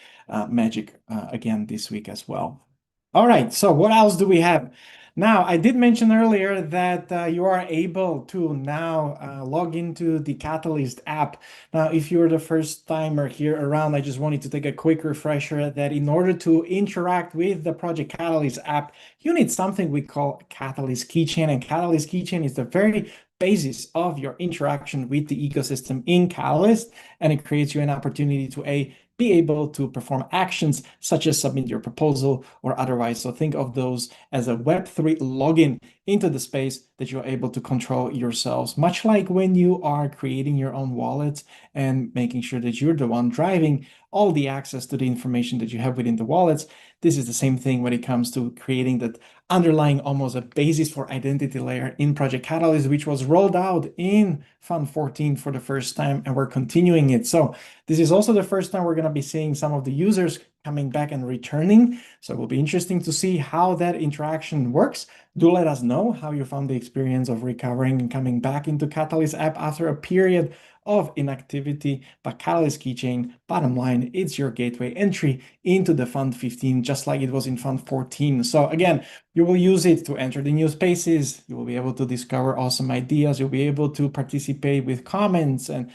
magic again this week as well. All right, so what else do we have? Now, I did mention earlier that you are able to now log into the Catalyst app. Now, if you're the first timer here around, I just wanted to take a quick refresher that in order to interact with the Project Catalyst app, you need something we call Catalyst Keychain. And Catalyst Keychain is the very basis of your interaction with the ecosystem in Catalyst, and it creates you an opportunity to be able to perform actions such as submit your proposal or otherwise. So think of those as a Web3 login into the space that you're able to control yourselves, much like when you are creating your own wallets and making sure that you're the one driving all the access to the information that you have within the wallets. This is the same thing when it comes to creating that underlying almost a basis for identity layer in Project Catalyst, which was rolled out in Fund 14 for the first time, and we're continuing it. So this is also the first time we're going to be seeing some of the users coming back and returning. So it will be interesting to see how that interaction works. Do let us know how you found the experience of recovering and coming back into Catalyst app after a period of inactivity. But Catalyst Keychain, bottom line, it's your gateway entry into the Fund 15, just like it was in Fund 14. So again, you will use it to enter the new spaces. You will be able to discover awesome ideas. You'll be able to participate with comments and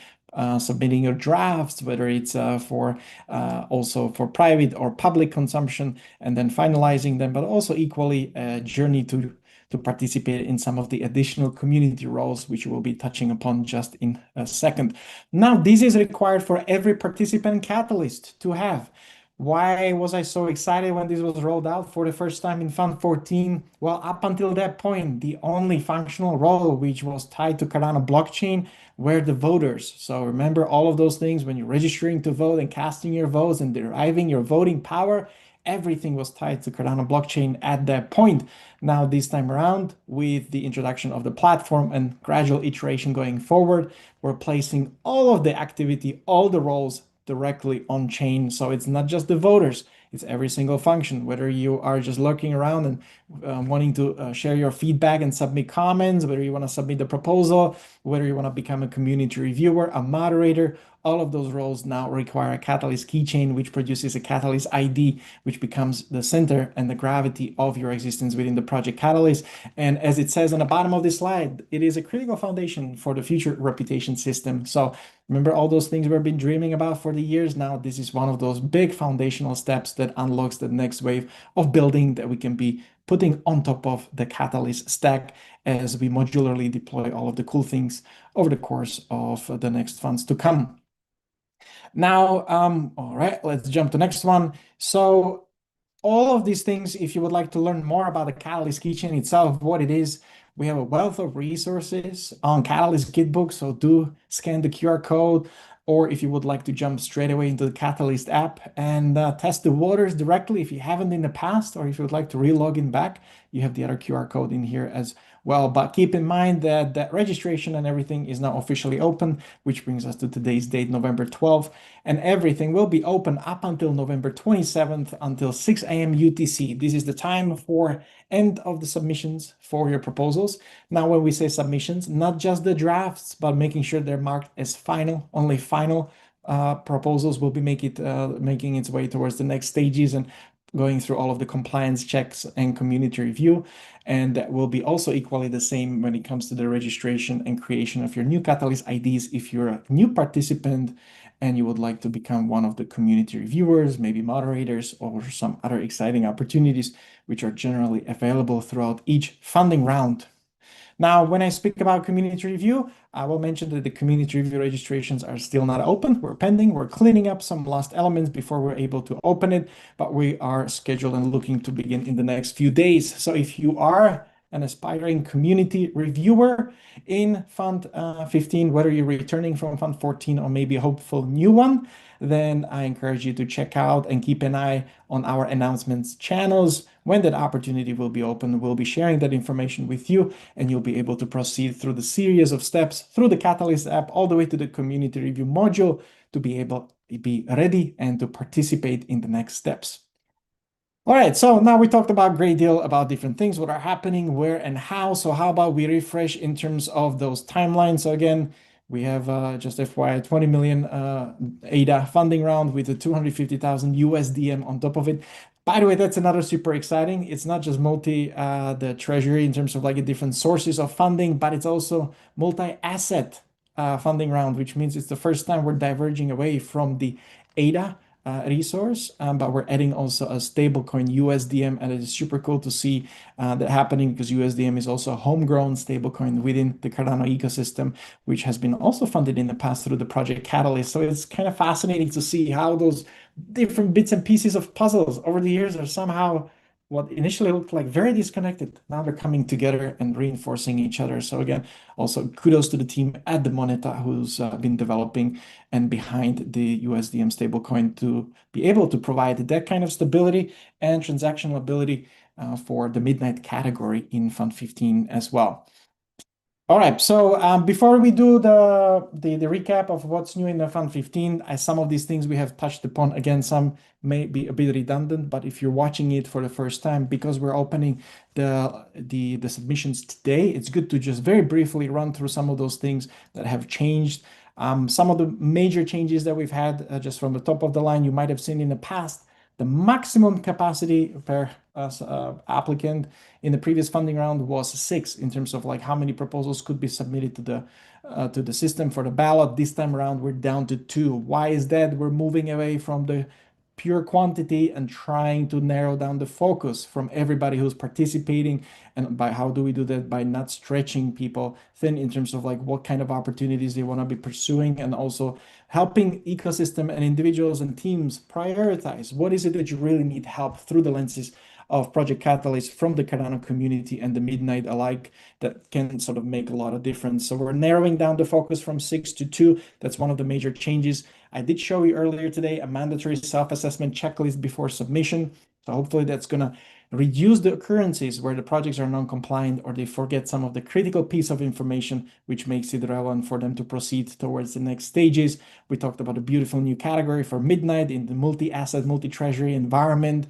submitting your drafts, whether it's also for private or public consumption, and then finalizing them, but also equally a journey to participate in some of the additional community roles, which we'll be touching upon just in a second. Now, this is required for every participant in Catalyst to have. Why was I so excited when this was rolled out for the first time in Fund 14? Well, up until that point, the only functional role which was tied to Cardano blockchain were the voters. So remember all of those things when you're registering to vote and casting your votes and deriving your voting power, everything was tied to Cardano blockchain at that point. Now, this time around, with the introduction of the platform and gradual iteration going forward, we're placing all of the activity, all the roles directly on chain. So it's not just the voters, It's every single function, whether you are just lurking around and wanting to share your feedback and submit comments, whether you want to submit the proposal, whether you want to become a community reviewer, a moderator. All of those roles now require a Catalyst keychain, which produces a Catalyst ID, which becomes the center and the gravity of your existence within the Project Catalyst. And as it says on the bottom of this slide, it is a critical foundation for the future reputation system. So remember all those things we've been dreaming about for the years. Now, this is one of those big foundational steps that unlocks the next wave of building that we can be putting on top of the Catalyst stack as we modularly deploy all of the cool things over the course of the next funds to come. Now, all right, let's jump to the next one. So all of these things, if you would like to learn more about the Catalyst keychain itself, what it is, we have a wealth of resources on Catalyst Gitbook, so do scan the QR code, or if you would like to jump straight away into the Catalyst app and test the waters directly if you haven't in the past, or if you would like to re-log in back, you have the other QR code in here as well. But keep in mind that that registration and everything is now officially open, which brings us to today's date, November 12th, and everything will be open up until November 27th until 6 a.m. UTC. This is the time for end of the submissions for your proposals. Now, when we say submissions, not just the drafts, but making sure they're marked as final. Only final proposals will be making its way towards the next stages and going through all of the compliance checks and community review. And that will be also equally the same when it comes to the registration and creation of your new Catalyst IDs. If you're a new participant and you would like to become one of the community reviewers, maybe moderators, or some other exciting opportunities, which are generally available throughout each funding round. Now, when I speak about community review, I will mention that the community review registrations are still not open. We're pending. We're cleaning up some lost elements before we're able to open it, but we are scheduled and looking to begin in the next few days. So if you are an aspiring community reviewer in Fund 15, whether you're returning from Fund 14 or maybe a hopeful new one, then I encourage you to check out and keep an eye on our announcements channels. When that opportunity will be open, we'll be sharing that information with you, and you'll be able to proceed through the series of steps through the Catalyst app all the way to the community review module to be able to be ready and to participate in the next steps. All right, so now we talked about a great deal about different things, what are happening, where and how. So how about we refresh in terms of those timelines? So again, we have just FYI 20 million ADA funding round with a 250,000 USDM on top of it. By the way, that's another super exciting. It's not just the treasury in terms of like different sources of funding, but it's also multi-asset funding round, which means it's the first time we're diverging away from the ADA resource, but we're adding also a stablecoin USDM, and it is super cool to see that happening because USDM is also a homegrown stablecoin within the Cardano ecosystem, which has been also funded in the past through the Project Catalyst. So it's kind of fascinating to see how those different bits and pieces of puzzles over the years are somehow what initially looked like very disconnected. Now they're coming together and reinforcing each other. So again, also kudos to the team at the Moneta who's been developing and behind the USDM stablecoin to be able to provide that kind of stability and transactional ability for the Midnight category in Fund 15 as well. All right, so before we do the recap of what's new in the Fund 15, some of these things we have touched upon. Again, some may be a bit redundant, but if you're watching it for the first time, because we're opening the submissions today, it's good to just very briefly run through some of those things that have changed. Some of the major changes that we've had just from the top of the line, you might have seen in the past. The maximum capacity per applicant in the previous funding round was 6 in terms of like how many proposals could be submitted to the system for the ballot. This time around, we're down to 2. Why is that? We're moving away from the pure quantity and trying to narrow down the focus from everybody who's participating. And by how do we do that? By not stretching people thin in terms of like what kind of opportunities they want to be pursuing, and also helping ecosystem and individuals and teams prioritize what is it that you really need help through the lenses of Project Catalyst from the Cardano community and the Midnight alike that can sort of make a lot of difference. So we're narrowing down the focus from 6 to 2. That's one of the major changes. I did show you earlier today a mandatory self-assessment checklist before submission. So hopefully that's going to reduce the occurrences where the projects are non-compliant or they forget some of the critical piece of information, which makes it relevant for them to proceed towards the next stages. We talked about a beautiful new category for Midnight in the multi-asset, multi-treasury environment.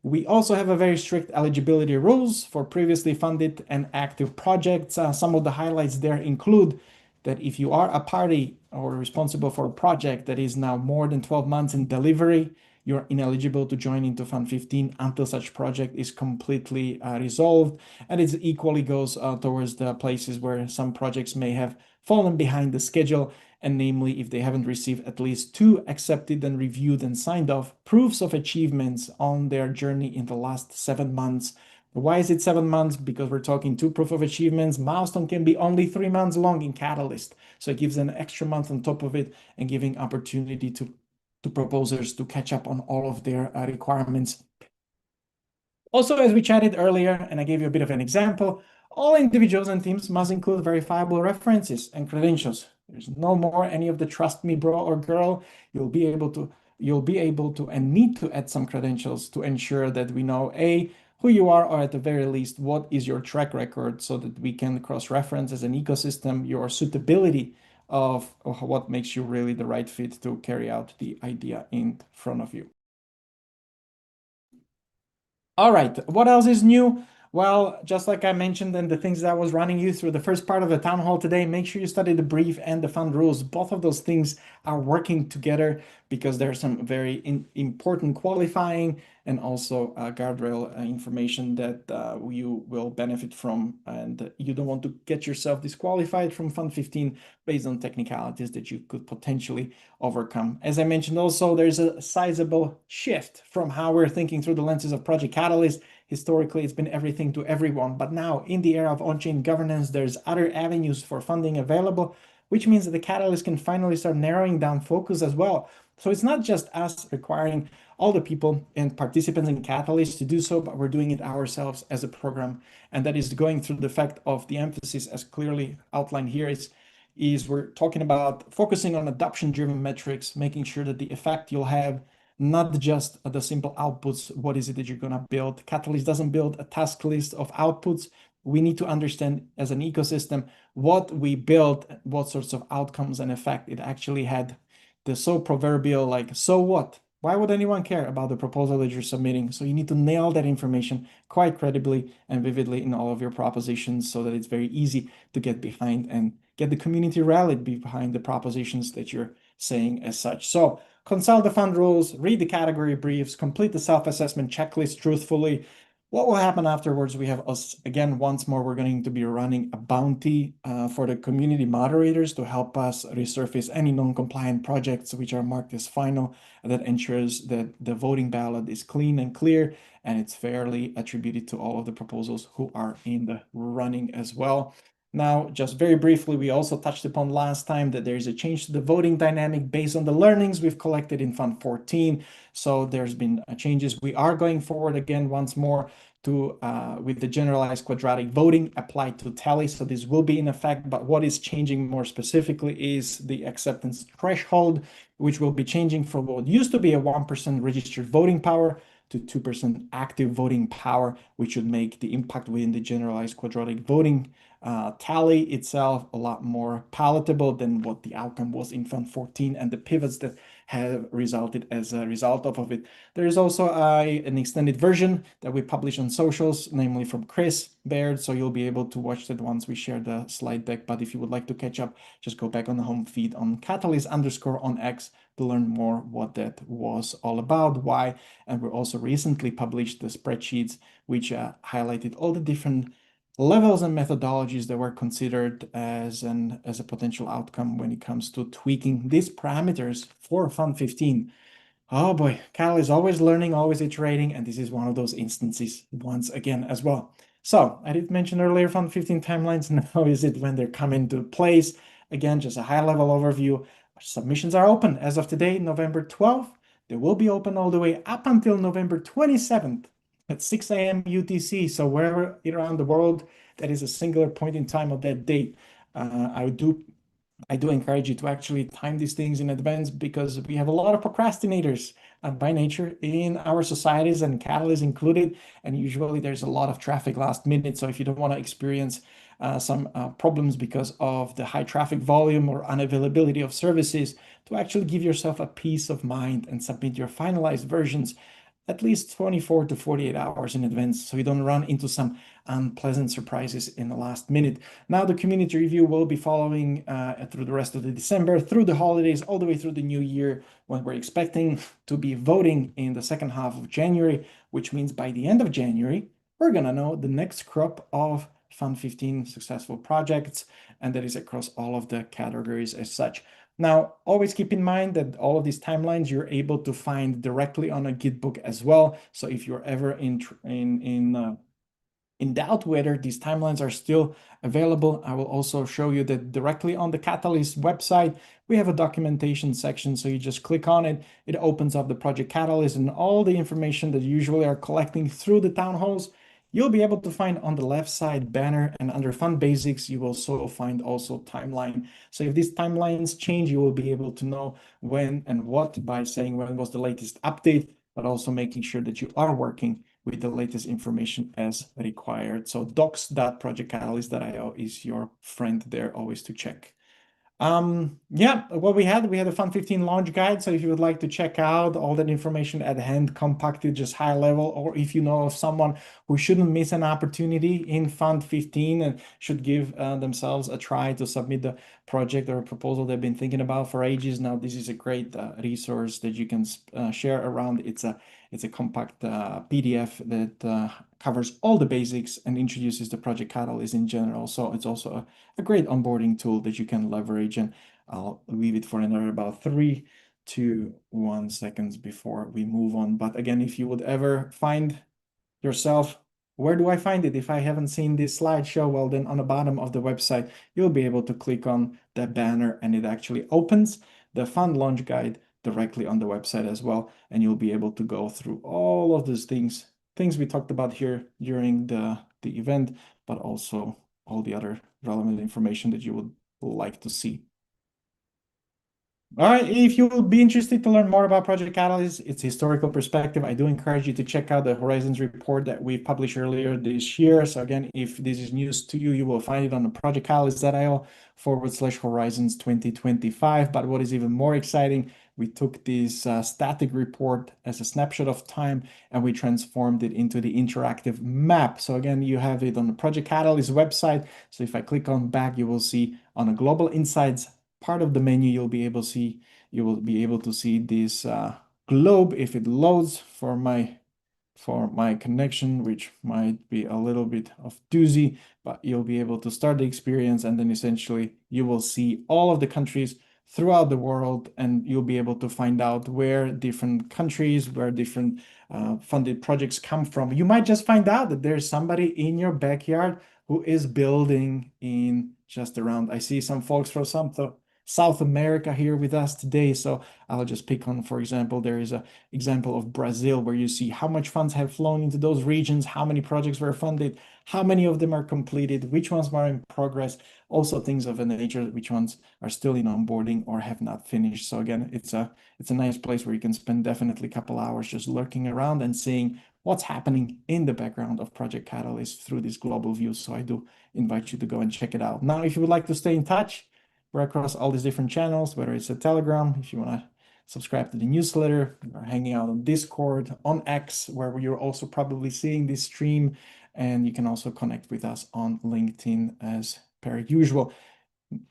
We also have a very strict eligibility rules for previously funded and active projects. Some of the highlights there include that if you are a party or responsible for a project that is now more than 12 months in delivery, you're ineligible to join into Fund 15 until such project is completely resolved. And it equally goes towards the places where some projects may have fallen behind the schedule, and namely if they haven't received at least 2 accepted and reviewed and signed off proofs of achievements on their journey in the last 7 months. Why is it 7 months? Because we're talking 2 proof of achievements. Milestone can be only 3 months long in Catalyst. So it gives an extra month on top of it and giving opportunity to proposers to catch up on all of their requirements. Also, as we chatted earlier, and I gave you a bit of an example, all individuals and teams must include verifiable references and credentials. There's no more any of the trust me bro or girl. You'll be able to and need to add some credentials to ensure that we know who you are, or at the very least, what is your track record, so that we can cross-reference as an ecosystem your suitability of what makes you really the right fit to carry out the idea in front of you. All right, what else is new? Well, just like I mentioned in the things that I was running you through the first part of the town hall today, make sure you study the brief and the fund rules. Both of those things are working together because there's some very important qualifying and also guardrail information that you will benefit from, and you don't want to get yourself disqualified from Fund 15 based on technicalities that you could potentially overcome. As I mentioned also, there's a sizable shift from how we're thinking through the lenses of Project Catalyst. Historically, it's been everything to everyone, but now in the era of on-chain governance, there's other avenues for funding available, which means that the Catalyst can finally start narrowing down focus as well. So it's not just us requiring all the people and participants in Catalyst to do so, but we're doing it ourselves as a program. And that is going through the fact of the emphasis, as clearly outlined here, is we're talking about focusing on adoption-driven metrics, making sure that the effect you'll have, not just the simple outputs, what is it that you're going to build. Catalyst doesn't build a task list of outputs. We need to understand as an ecosystem what we built, what sorts of outcomes and effect it actually had. The so proverbial, like, so what? Why would anyone care about the proposal that you're submitting? So you need to nail that information quite credibly and vividly in all of your propositions, so that it's very easy to get behind and get the community rallied behind the propositions that you're saying as such. So consult the fund rules, read the category briefs, complete the self-assessment checklist truthfully. What will happen afterwards? We have us, again, once more, we're going to be running a bounty for the community moderators to help us resurface any non-compliant projects which are marked as final. That ensures that the voting ballot is clean and clear, and it's fairly attributed to all of the proposals who are in the running as well. Now, just very briefly, we also touched upon last time that there is a change to the voting dynamic based on the learnings we've collected in Fund 14. So there's been changes. We are going forward again once more to with the generalized quadratic voting applied to tally. So this will be in effect, but what is changing more specifically is the acceptance threshold, which will be changing from what used to be a 1% registered voting power to 2% active voting power, which would make the impact within the generalized quadratic voting tally itself a lot more palatable than what the outcome was in Fund 14 and the pivots that have resulted as a result of it. There is also an extended version that we publish on socials, namely from Chris Baird, so you'll be able to watch that once we share the slide deck. But if you would like to catch up, just go back on the home feed on Catalyst_ on X to learn more what that was all about, why. And we also recently published the spreadsheets, which highlighted all the different levels and methodologies that were considered as a potential outcome when it comes to tweaking these parameters for Fund 15. Oh boy, Cal is always learning, always iterating, and this is one of those instances once again as well. So I did mention earlier Fund 15 timelines. Now is it when they're coming to place? Again, just a high-level overview. Submissions are open as of today, November 12th. They will be open all the way up until November 27th. At 6 a.m. UTC, so wherever around the world that is a singular point in time of that date. I do encourage you to actually time these things in advance, because we have a lot of procrastinators by nature in our societies, and Catalyst included. And usually there's a lot of traffic last minute. So if you don't want to experience some problems because of the high traffic volume or unavailability of services, to actually give yourself a peace of mind and submit your finalized versions at least 24 to 48 hours in advance, so you don't run into some unpleasant surprises in the last minute. Now, the community review will be following through the rest of the December, through the holidays, all the way through the new year, when we're expecting to be voting in the second half of January, which means by the end of January, we're gonna know the next crop of Fund 15 successful projects, and that is across all of the categories as such. Now, always keep in mind that all of these timelines you're able to find directly on a Gitbook as well. So if you're ever in doubt whether these timelines are still available, I will also show you that directly on the Catalyst website, we have a documentation section. So you just click on it, it opens up the Project Catalyst, and all the information that you usually are collecting through the town halls, you'll be able to find on the left side banner, and under Fund Basics, you will also find also timeline. So if these timelines change, you will be able to know when and what by saying when was the latest update, but also making sure that you are working with the latest information as required. So docs.projectcatalyst.io is your friend there, always to check. Yeah, what we had a Fund 15 launch guide. So if you would like to check out all that information at hand, compacted, just high level, or if you know of someone who shouldn't miss an opportunity in Fund 15 and should give themselves a try to submit the project or a proposal they've been thinking about for ages. Now, this is a great resource that you can share around. It's a compact PDF that covers all the basics and introduces the Project Catalyst in general. So it's also a great onboarding tool that you can leverage. And I'll leave it for another about 3 to 1 seconds before we move on. But again, if you would ever find yourself, where do I find it? If I haven't seen this slideshow, well, then on the bottom of the website, you'll be able to click on that banner, and it actually opens the Fund Launch Guide directly on the website as well. And you'll be able to go through all of those things we talked about here during the event, but also all the other relevant information that you would like to see. All right, if you would be interested to learn more about Project Catalyst, its historical perspective, I do encourage you to check out the Horizons report that we published earlier this year. So again, if this is news to you, you will find it on the projectcatalyst.io/Horizons 2025. But what is even more exciting, we took this static report as a snapshot of time, and we transformed it into the interactive map. So again, you have it on the Project Catalyst website. So if I click on back, you will see on a Global Insights part of the menu, you will be able to see this globe if it loads for my connection, which might be a little bit of doozy, but you'll be able to start the experience, and then essentially you will see all of the countries throughout the world, and you'll be able to find out where different countries, where different funded projects come from. You might just find out that there's somebody in your backyard who is building in just around. I see some folks from South America here with us today. So I'll just pick on, for example, there is an example of Brazil, where you see how much funds have flown into those regions, how many projects were funded, how many of them are completed, which ones are in progress, also things of a nature, which ones are still in onboarding or have not finished. So again, it's a nice place where you can spend definitely a couple hours just lurking around and seeing what's happening in the background of Project Catalyst through this global view. So I do invite you to go and check it out. Now, if you would like to stay in touch, we're across all these different channels, whether it's a Telegram, if you want to subscribe to the newsletter, or hanging out on Discord, on X, where you're also probably seeing this stream, and you can also connect with us on LinkedIn as per usual.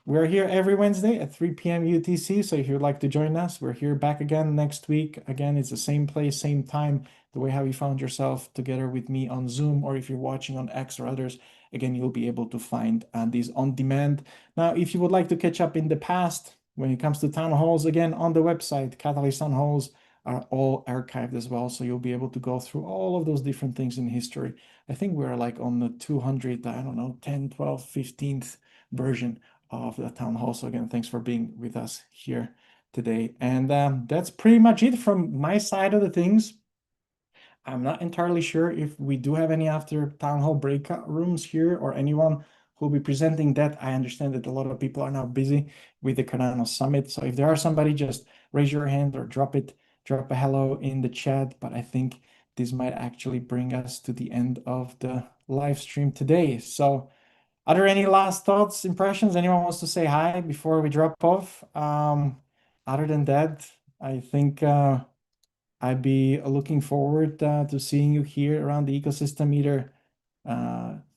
We're here every Wednesday at 3 p.m. UTC, so if you'd like to join us, we're here back again next week. Again, it's the same place, same time, the way how you found yourself together with me on Zoom, or if you're watching on X or others, again, you'll be able to find these on demand. Now, if you would like to catch up in the past, when it comes to town halls, again, on the website, Catalyst Town Halls are all archived as well. So you'll be able to go through all of those different things in history. I think we're like on the 200, I don't know, 10, 12, 15th version of the town hall. So again, thanks for being with us here today. And that's pretty much it from my side of the things. I'm not entirely sure if we do have any after town hall breakout rooms here, or anyone who'll be presenting that. I understand that a lot of people are now busy with the Cardano Summit. So if there are somebody, just raise your hand or drop it drop a hello in the chat, but I think this might actually bring us to the end of the live stream today. So are there any last thoughts, impressions? Anyone wants to say hi before we drop off? Other than that, I think I'd be looking forward to seeing you here around the ecosystem, either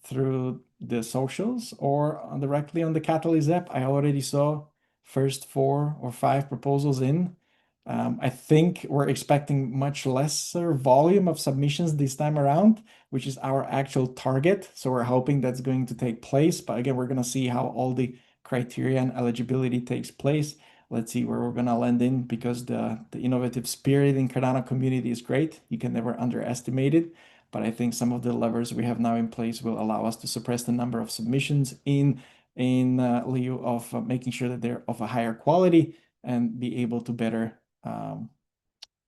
through the socials or directly on the Catalyst app. I already saw first 4 or 5 proposals in. I think we're expecting much lesser volume of submissions this time around, which is our actual target. So we're hoping that's going to take place. But again, we're going to see how all the criteria and eligibility takes place. Let's see where we're going to land in, because the innovative spirit in Cardano community is great. You can never underestimate it. But I think some of the levers we have now in place will allow us to suppress the number of submissions in lieu of making sure that they're of a higher quality and be able to better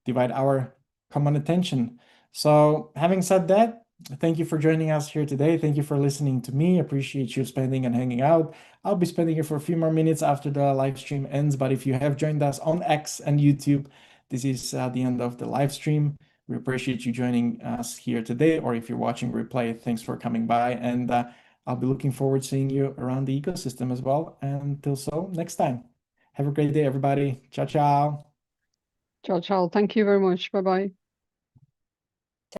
divide our common attention. So having said that, thank you for joining us here today. Thank you for listening to me. Appreciate you spending and hanging out. I'll be spending here for a few more minutes after the live stream ends. But if you have joined us on X and YouTube, this is the end of the live stream. We appreciate you joining us here today, or if you're watching replay, thanks for coming by. And I'll be looking forward to seeing you around the ecosystem as well. Until so, next time. Have a great day, everybody. Ciao, ciao. Ciao, ciao. Thank you very much. Bye-bye.